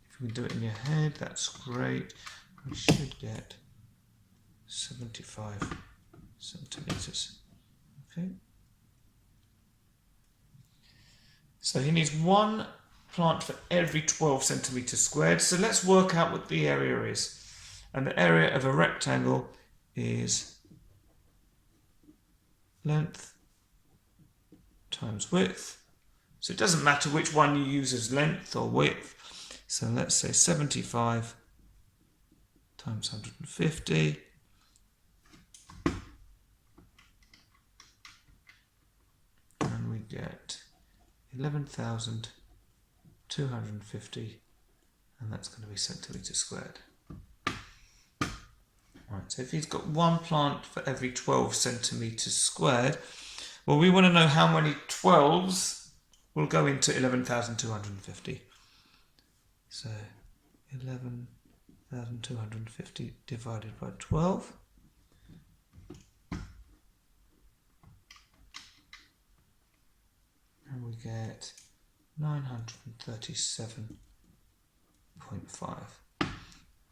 if you can do it in your head, that's great. We should get 75 centimetres. Okay. So he needs 1 plant for every 12 centimetres squared. So let's work out what the area is. And the area of a rectangle is length times width. So it doesn't matter which one you use as length or width. So let's say 75 times 150. And we get 11,500 250, and that's going to be centimetres squared. Right, so if he's got one plant for every 12 centimetres squared, well, we want to know how many 12s will go into 11,250. So 11,250 divided by 12. And we get 937.5.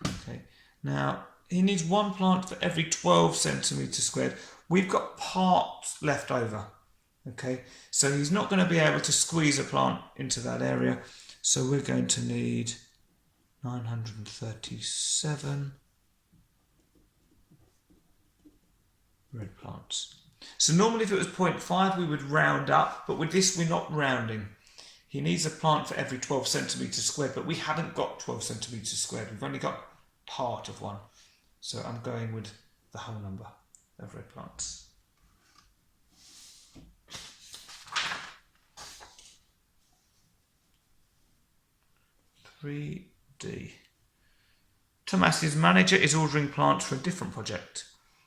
Okay, now he needs one plant for every 12 centimetres squared. We've got parts left over. Okay, so he's not going to be able to squeeze a plant into that area. So we're going to need 937 red plants. So normally if it was 0.5 we would round up, but with this we're not rounding. He needs a plant for every 12 centimetres squared, but we haven't got 12 centimetres squared. We've only got part of one. So I'm going with the whole number of red plants. (3D). Thomas's manager is ordering plants for a different project.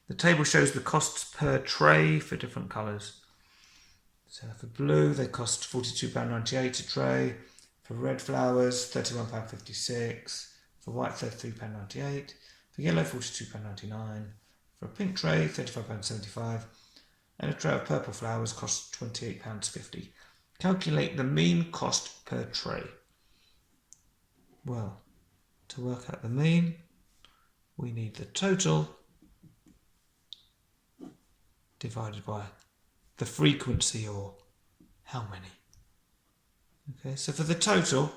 The table shows the costs per tray for different colours. So for blue, they cost £42.98 a tray. For red flowers, £31.56. For white, £33.98. For yellow, £42.99. For a pink tray, £35.75. And a tray of purple flowers costs £28.50. Calculate the mean cost per tray. Well, to work out the mean, we need the total divided by the frequency, or how many. Okay, so for the total,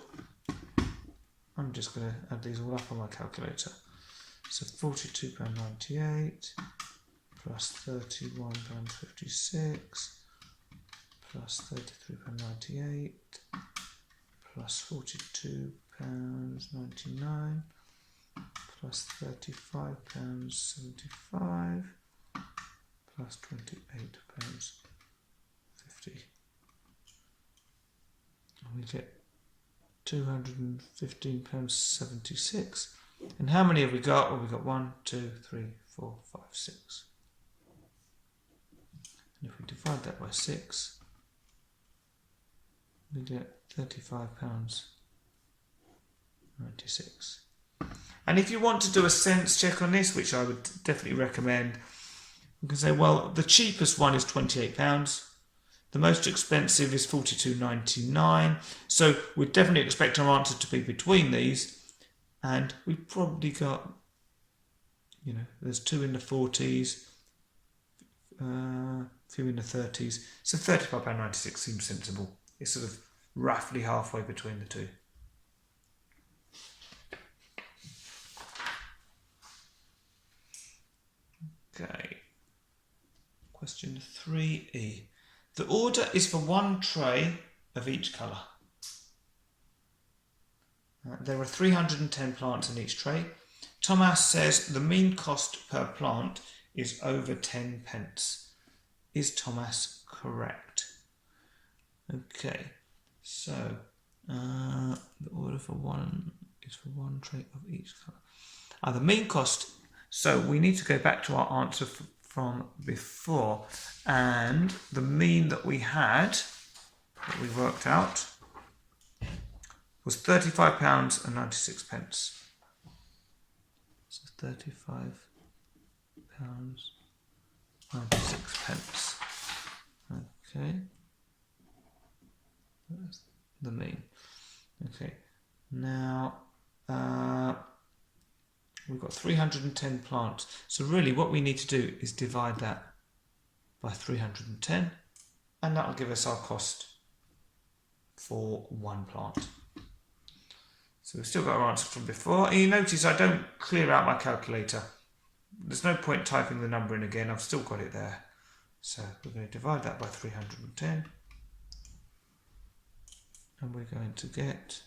I'm just going to add these all up on my calculator. So £42.98 plus £31.56 plus £33.98 plus £42.99 plus £35.75 plus £28.50. And we get £215.76. And how many have we got? Well, we've got 1, 2, 3, 4, 5, 6. And if we divide that by 6, we get £35.96. And if you want to do a sense check on this, which I would definitely recommend, you can say, well, the cheapest one is £28. The most expensive is £42.99. So we'd definitely expect our answer to be between these. And we've probably got, there's 2 in the 40s, a few in the 30s. So £35.96 seems sensible. It's sort of roughly halfway between the two. Okay. Question 3E. The order is for one tray of each colour. There are 310 plants in each tray. Thomas says the mean cost per plant is over 10 pence. Is Thomas correct? Okay, so the order for one is for one tray of each colour. The mean cost, so we need to go back to our answer from before, and the mean that we had, that we worked out, was £35.96. So £35.96. Okay. That's the mean. Okay. Now we've got 310 plants. So really what we need to do is divide that by 310, and that will give us our cost for one plant. So we've still got our answer from before. And you notice I don't clear out my calculator. There's no point typing the number in again. I've still got it there. So we're going to divide that by 310. And we're going to get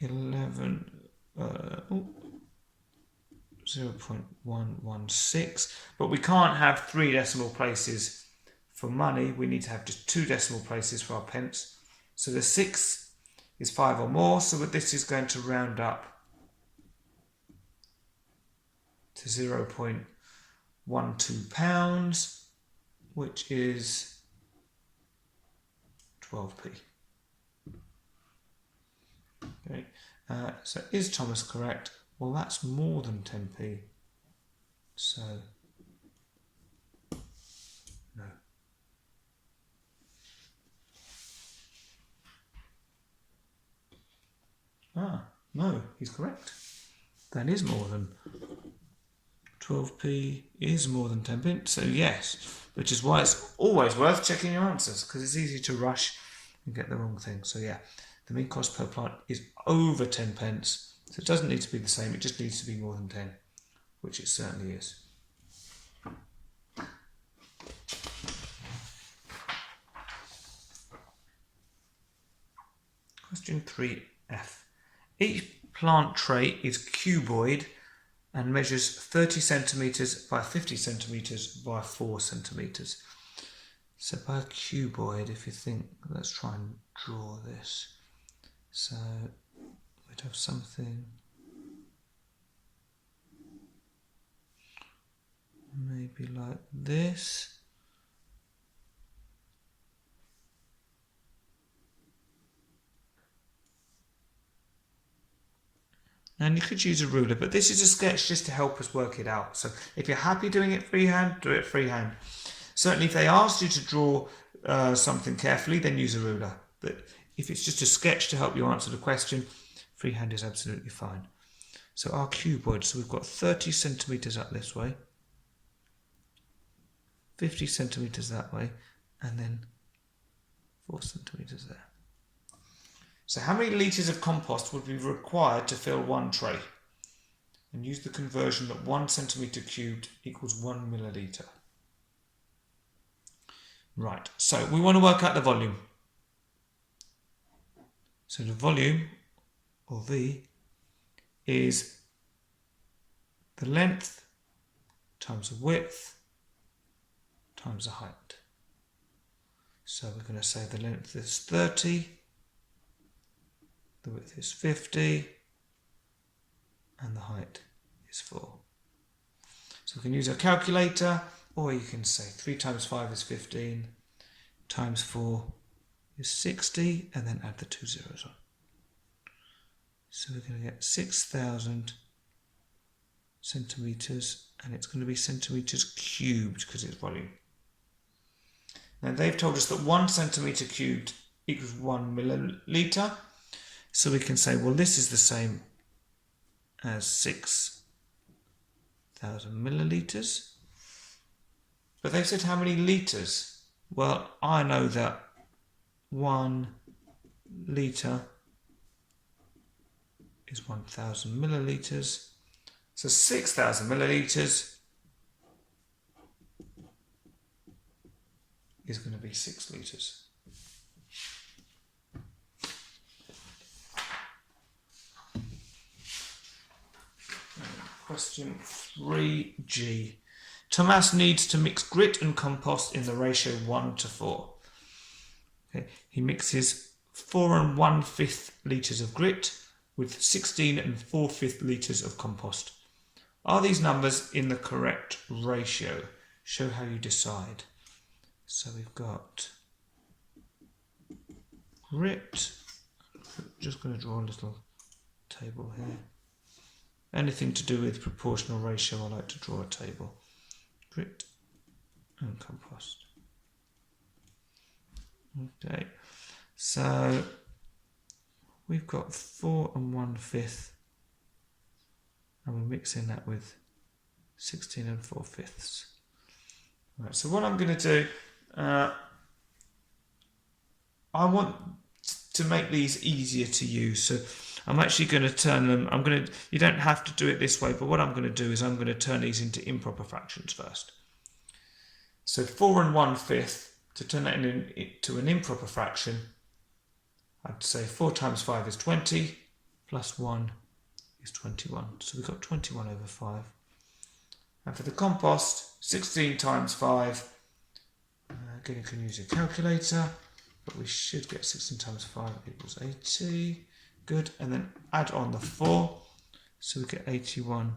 0.116. But we can't have 3 decimal places for money. We need to have just 2 decimal places for our pence. So the 6 is 5 or more, so this is going to round up to 0.12 pounds, which is 12p. Okay, so is Thomas correct? Well, that's more than 10p, so no. No, he's correct. That is more than 12p is more than 10p, so yes, which is why it's always worth checking your answers, because it's easy to rush and get the wrong thing. So yeah, the mean cost per plant is over 10 pence, so it doesn't need to be the same, it just needs to be more than 10, which it certainly is. Question 3F. Each plant tray is cuboid and measures 30 centimetres by 50 centimetres by 4 centimetres. So by a cuboid, if you think, let's try and draw this. So we'd have something maybe like this. And you could use a ruler, but this is a sketch just to help us work it out. So if you're happy doing it freehand, do it freehand. Certainly if they asked you to draw something carefully, then use a ruler. But if it's just a sketch to help you answer the question, freehand is absolutely fine. So our cuboid, so we've got 30 centimetres up this way, 50 centimetres that way, and then 4 centimetres there. So how many litres of compost would be required to fill one tray? And use the conversion that 1 centimetre cubed equals 1 millilitre. Right, so we want to work out the volume. So the volume, or V, is the length times the width times the height. So we're going to say the length is 30, the width is 50, and the height is 4. So we can use our calculator, or you can say 3 times 5 is 15, times 4 is 60, and then add the 2 zeros on. So we're going to get 6,000 centimetres, and it's going to be centimetres cubed because it's volume. Now they've told us that 1 centimetre cubed equals 1 millilitre. So we can say, well, this is the same as 6,000 millilitres. But they've said how many litres? Well, I know that 1 litre is 1,000 millilitres. So 6,000 millilitres is going to be 6 litres. Question 3G. Thomas needs to mix grit and compost in the ratio 1:4. Okay. He mixes 4 1/5 litres of grit with 16 4/5 litres of compost. Are these numbers in the correct ratio? Show how you decide. So we've got grit. Just going to draw a little table here. Anything to do with proportional ratio, I like to draw a table. Grit and compost. Okay, so we've got 4 1/5, and we're mixing that with 16 4/5. Right, so what I'm going to do, I want to make these easier to use. So I'm actually going to turn them, you don't have to do it this way, but what I'm going to do is I'm going to turn these into improper fractions first. So 4 1/5, to turn that into an improper fraction, I'd say 4 times 5 is 20, plus 1 is 21. So we've got 21 over 5. And for the compost, 16 times 5, again you can use your calculator, but we should get 16 times 5 equals 80. Good, and then add on the 4, so we get 84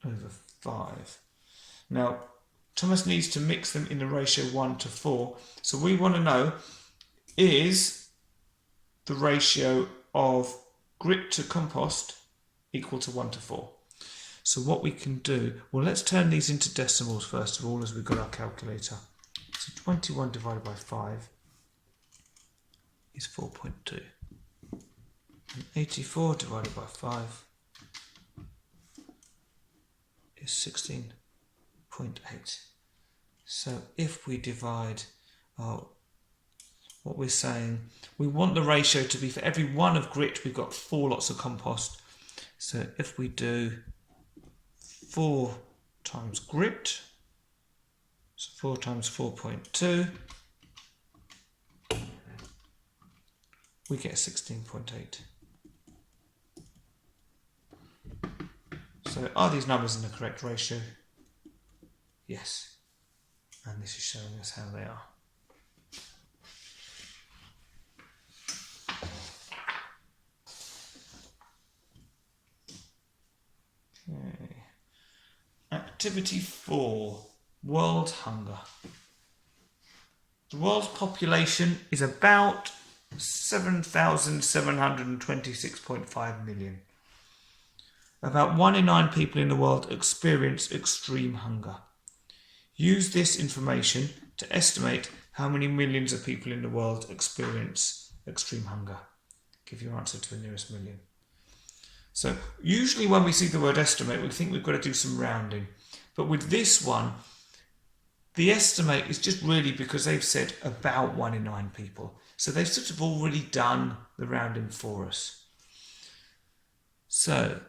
over 5. Now, Thomas needs to mix them in the ratio 1 to 4, so we want to know, is the ratio of grit to compost equal to 1 to 4? So what we can do, well, let's turn these into decimals first of all, as we've got our calculator. So 21 divided by 5 is 4.2. And 84 divided by 5 is 16.8. So if we divide, what we're saying, we want the ratio to be, for every 1 of grit, we've got 4 lots of compost. So if we do 4 times grit, so 4 times 4.2, we get 16.8. So are these numbers in the correct ratio? Yes. And this is showing us how they are. Okay. Activity 4, World Hunger. The world's population is about 7,726.5 million. About 1 in 9 people in the world experience extreme hunger. Use this information to estimate how many millions of people in the world experience extreme hunger. Give your answer to the nearest million. So usually when we see the word estimate, we think we've got to do some rounding. But with this one, the estimate is just really because they've said about 1 in 9 people. So they've sort of already done the rounding for us. So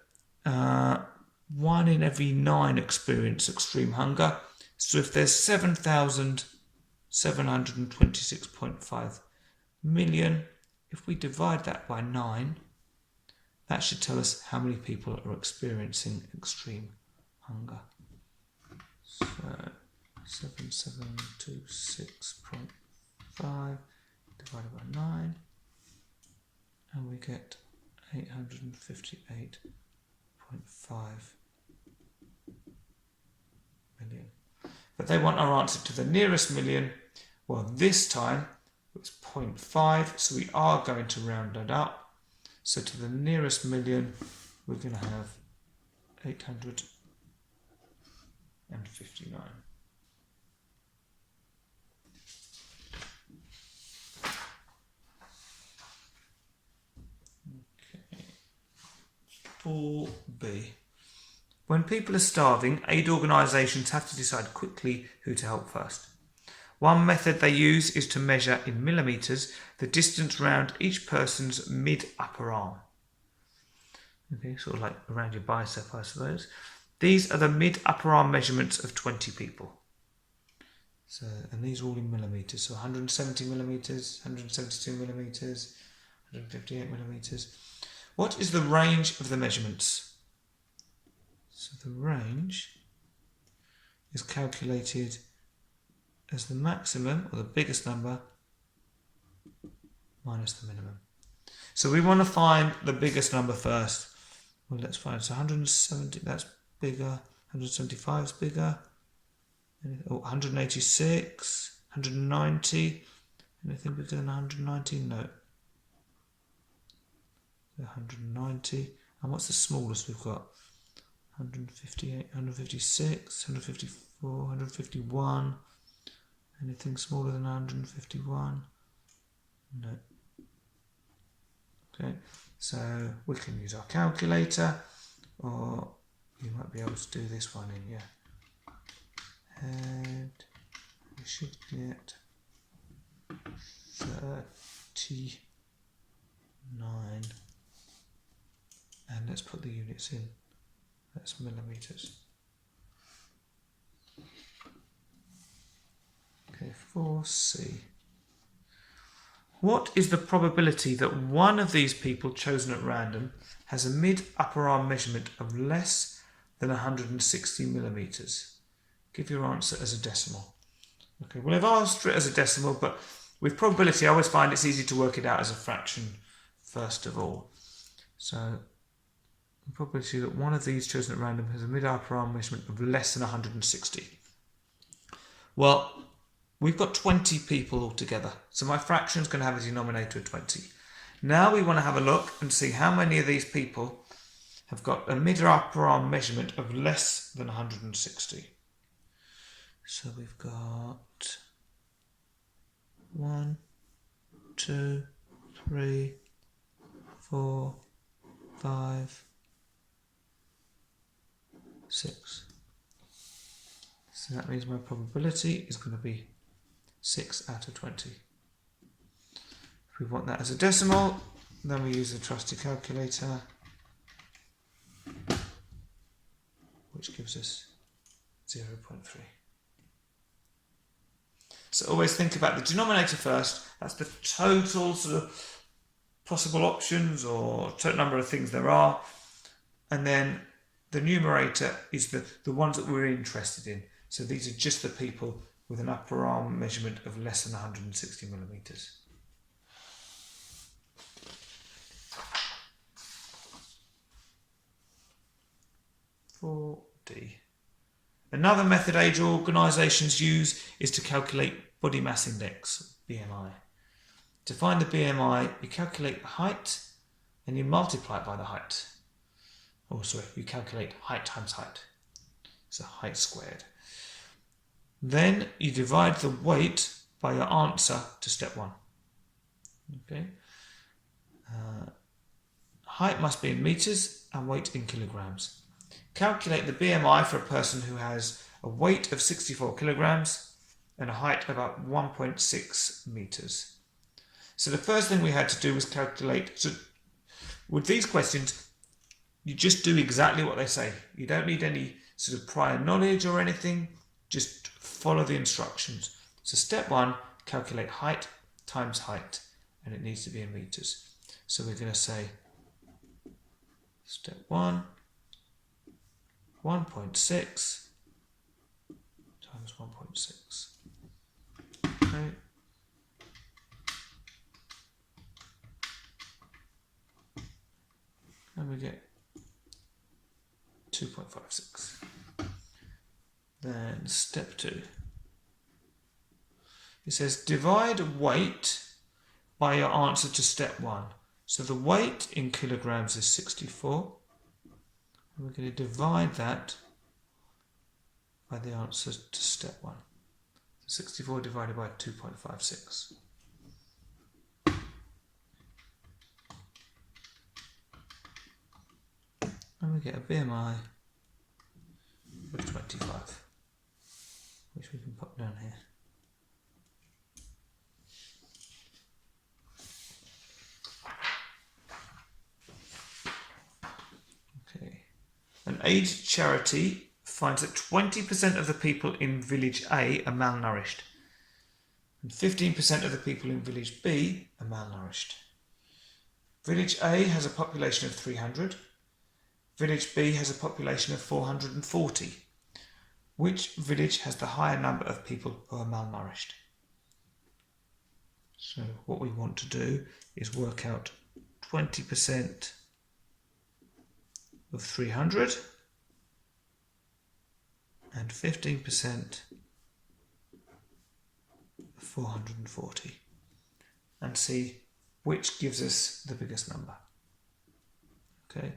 1 in every 9 experience extreme hunger. So if there's 7,726.5 million, if we divide that by 9, that should tell us how many people are experiencing extreme hunger. So 7726.5 divided by 9, and we get 858.5 million. But they want our answer to the nearest million. Well, this time it's 0.5, so we are going to round it up. So to the nearest million, we're going to have 859. Okay. 4b. When people are starving, aid organisations have to decide quickly who to help first. One method they use is to measure in millimetres the distance round each person's mid-upper arm. Okay, sort of like around your bicep, I suppose. These are the mid-upper arm measurements of 20 people. So, and these are all in millimetres. So 170 millimetres, 172 millimetres, 158 millimetres. What is the range of the measurements? So the range is calculated as the maximum, or the biggest number, minus the minimum. So we want to find the biggest number first. Well, let's find, so 170, that's bigger, 175 is bigger, 186, 190, anything bigger than 190? No. 190, and what's the smallest we've got? 158, 156, 154, 151, anything smaller than 151? No. Okay, so we can use our calculator, or you might be able to do this one in, yeah. And we should get 39, and let's put the units in. That's millimetres. Okay, 4C. What is the probability that one of these people chosen at random has a mid-upper arm measurement of less than 160 millimetres? Give your answer as a decimal. Okay, well, I've asked for it as a decimal, but with probability, I always find it's easy to work it out as a fraction first of all. So, the probability that one of these chosen at random has a mid-upper arm measurement of less than 160. Well, we've got 20 people altogether, so my fraction is going to have a denominator of 20. Now we want to have a look and see how many of these people have got a mid-upper arm measurement of less than 160. So we've got 1, 2, 3, 4, 5, 6. So that means my probability is going to be 6 out of 20. If we want that as a decimal, then we use the trusty calculator, which gives us 0.3. So always think about the denominator first. That's the total sort of possible options or total number of things there are. And then the numerator is the ones that we're interested in. So these are just the people with an upper arm measurement of less than 160 millimeters. (4D). Another method age organisations use is to calculate body mass index, BMI. To find the BMI, you calculate the height and you multiply it by the height. Oh, sorry, you calculate height times height. So height squared. Then you divide the weight by your answer to step 1. Okay. Height must be in meters and weight in kilograms. Calculate the BMI for a person who has a weight of 64 kilograms and a height of about 1.6 meters. So the first thing we had to do was calculate. So with these questions, you just do exactly what they say. You don't need any sort of prior knowledge or anything. Just follow the instructions. So step 1, calculate height times height, and it needs to be in meters. So we're going to say step 1, 1.6 times 1.6. Okay. And we get 2.56. Then step 2. It says divide weight by your answer to step 1. So the weight in kilograms is 64. And we're going to divide that by the answer to step 1. So 64 divided by 2.56. And we get a BMI of 25, which we can pop down here. Okay. An AIDS charity finds that 20% of the people in village A are malnourished and 15% of the people in village B are malnourished. Village A has a population of 300. Village B has a population of 440. Which village has the higher number of people who are malnourished? So what we want to do is work out 20% of 300 and 15% of 440 and see which gives us the biggest number. Okay.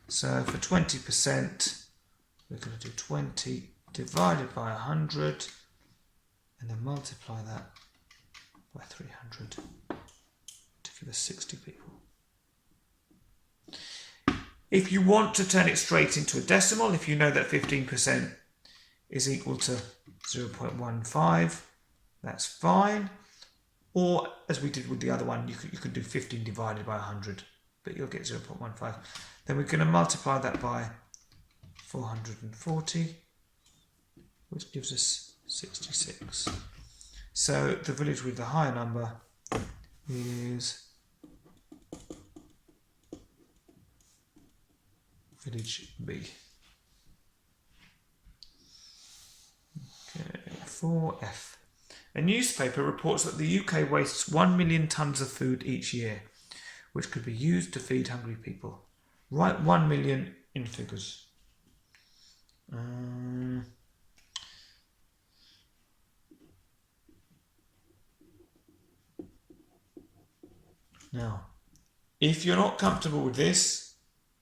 So for 20%, we're going to do 20 divided by 100 and then multiply that by 300 to give us 60 people. If you want to turn it straight into a decimal, if you know that 15% is equal to 0.15, that's fine. Or as we did with the other one, you could do 15 divided by 100, but you'll get 0.15. Then we're going to multiply that by 440, which gives us 66. So the village with the higher number is village B. Okay, 4F. A newspaper reports that the UK wastes 1 million tonnes of food each year, which could be used to feed hungry people. Write 1 million in figures. Now, if you're not comfortable with this,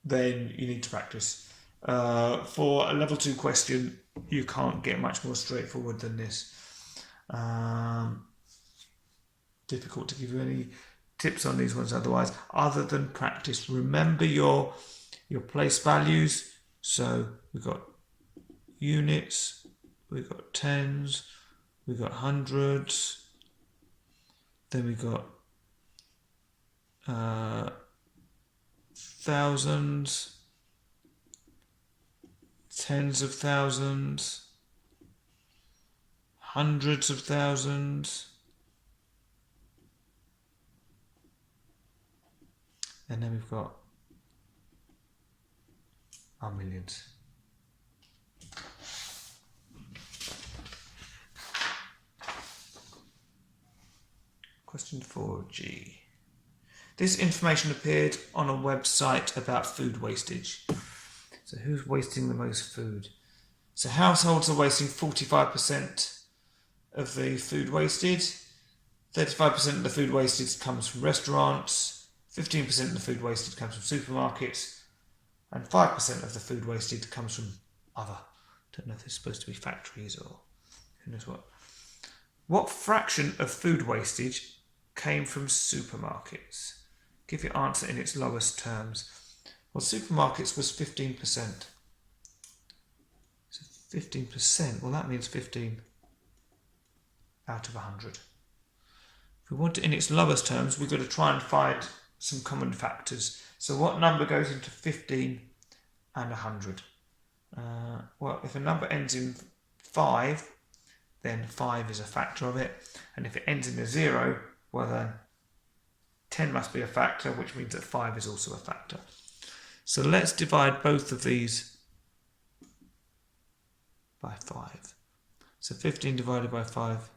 then you need to practice. For a level 2 question, you can't get much more straightforward than this. Difficult to give you any tips on these ones otherwise, other than practice. Remember your place values. So we've got units, we've got tens, we've got hundreds, then we've got thousands, tens of thousands, hundreds of thousands, and then we've got our millions. Question 4G. This information appeared on a website about food wastage. So who's wasting the most food? So households are wasting 45% of the food wasted. 35% of the food wasted comes from restaurants. 15% of the food wasted comes from supermarkets. And 5% of the food wasted comes from other. Don't know if it's supposed to be factories or who knows what. What fraction of food wastage came from supermarkets? Give your answer in its lowest terms. Well, supermarkets was 15%. So 15%, well that means 15 out of 100. If we want it in its lowest terms, we've got to try and find some common factors. So what number goes into 15 and 100? Well, if a number ends in 5, then 5 is a factor of it. And if it ends in a 0, well then 10 must be a factor, which means that 5 is also a factor. So let's divide both of these by 5. So 15 divided by 5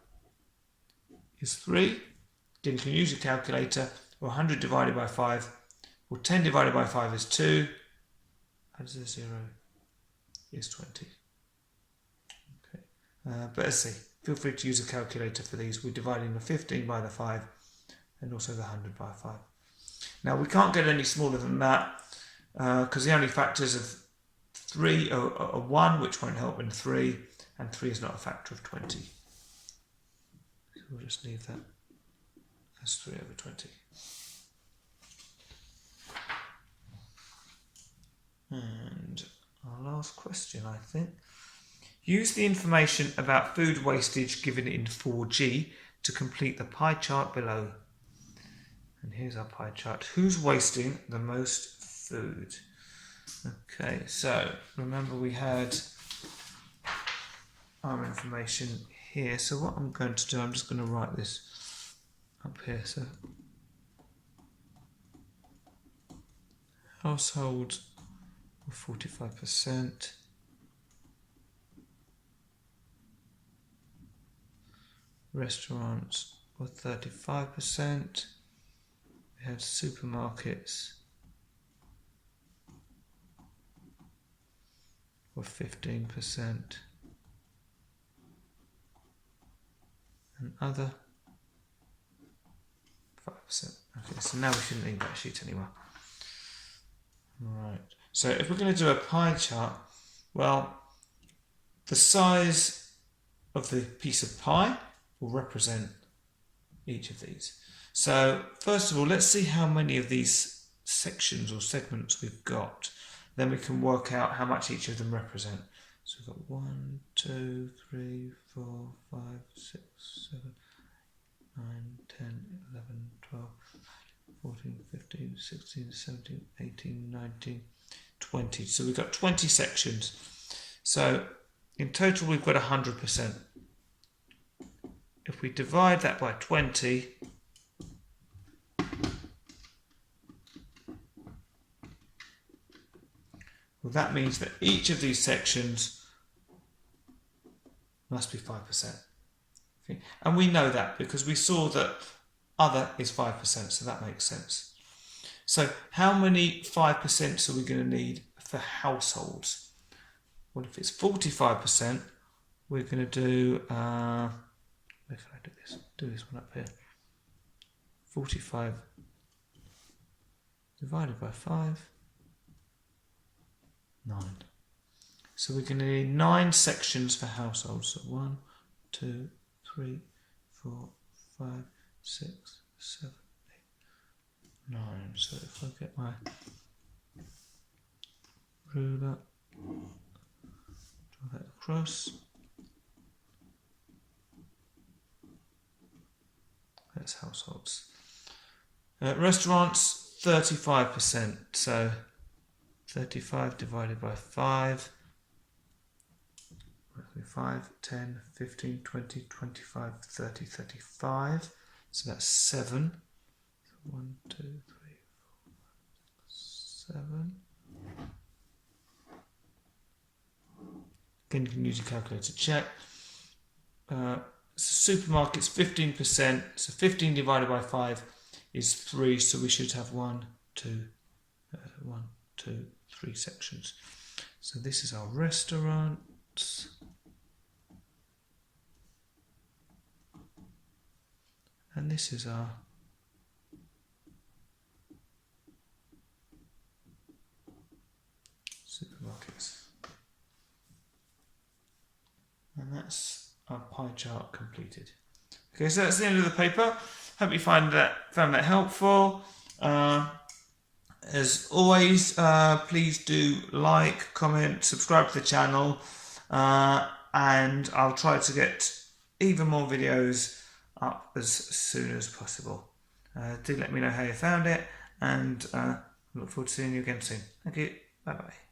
is 3. Again, you can use your calculator. Or 100 divided by 5. Well, 10 divided by 5 is 2. Add a 0 is 20. Okay. But let's see. Feel free to use a calculator for these. We're dividing the 15 by the 5 and also the 100 by 5. Now, we can't get any smaller than that because the only factors of 3 are 1, which won't help in 3, and 3 is not a factor of 20. So we'll just leave that as 3 over 20. And our last question, I think. Use the information about food wastage given in 4G to complete the pie chart below. And here's our pie chart. Who's wasting the most food? Okay, so remember we had our information here. So what I'm going to do, I'm just going to write this up here. So household 45%. Restaurants were 35%. We had supermarkets were 15%. And other 5%. Okay, so now we shouldn't need that sheet anymore. Right. So if we're going to do a pie chart, well, the size of the piece of pie will represent each of these. So first of all, let's see how many of these sections or segments we've got. Then we can work out how much each of them represent. So we've got 1, 2, 3, 4, 5, 6, 7, 9, 10, 11, 12, 14, 15, 16, 17, 18, 19, 20. So we've got 20 sections. So in total we've got 100%. If we divide that by 20, well, that means that each of these sections must be 5%. Okay. And we know that because we saw that other is 5%, so that makes sense. So how many 5% are we going to need for households? Well, if it's 45%, we're going to do, where can I do this? Do this one up here. 45 divided by 5, 9. So we're going to need 9 sections for households. So 1, 2, 3, 4, 5, 6, 7, 8, 9. So if I get my ruler, draw that across. That's households. Restaurants, 35%. So 35 divided by 5. 5, 10, 15, 20, 25, 30, 35. So that's 7. So 1, 2, 3, 4, 7. Again, you can use your calculator to check. Supermarkets, 15%. So 15 divided by 5 is 3. So we should have 1, 2, 3 sections. So this is our restaurants. And this is our supermarkets. And that's our pie chart completed. Okay, so that's the end of the paper. Hope you found that helpful. As always, please do like, comment, subscribe to the channel, and I'll try to get even more videos up as soon as possible. Do let me know how you found it, and look forward to seeing you again soon. Thank you. Bye bye.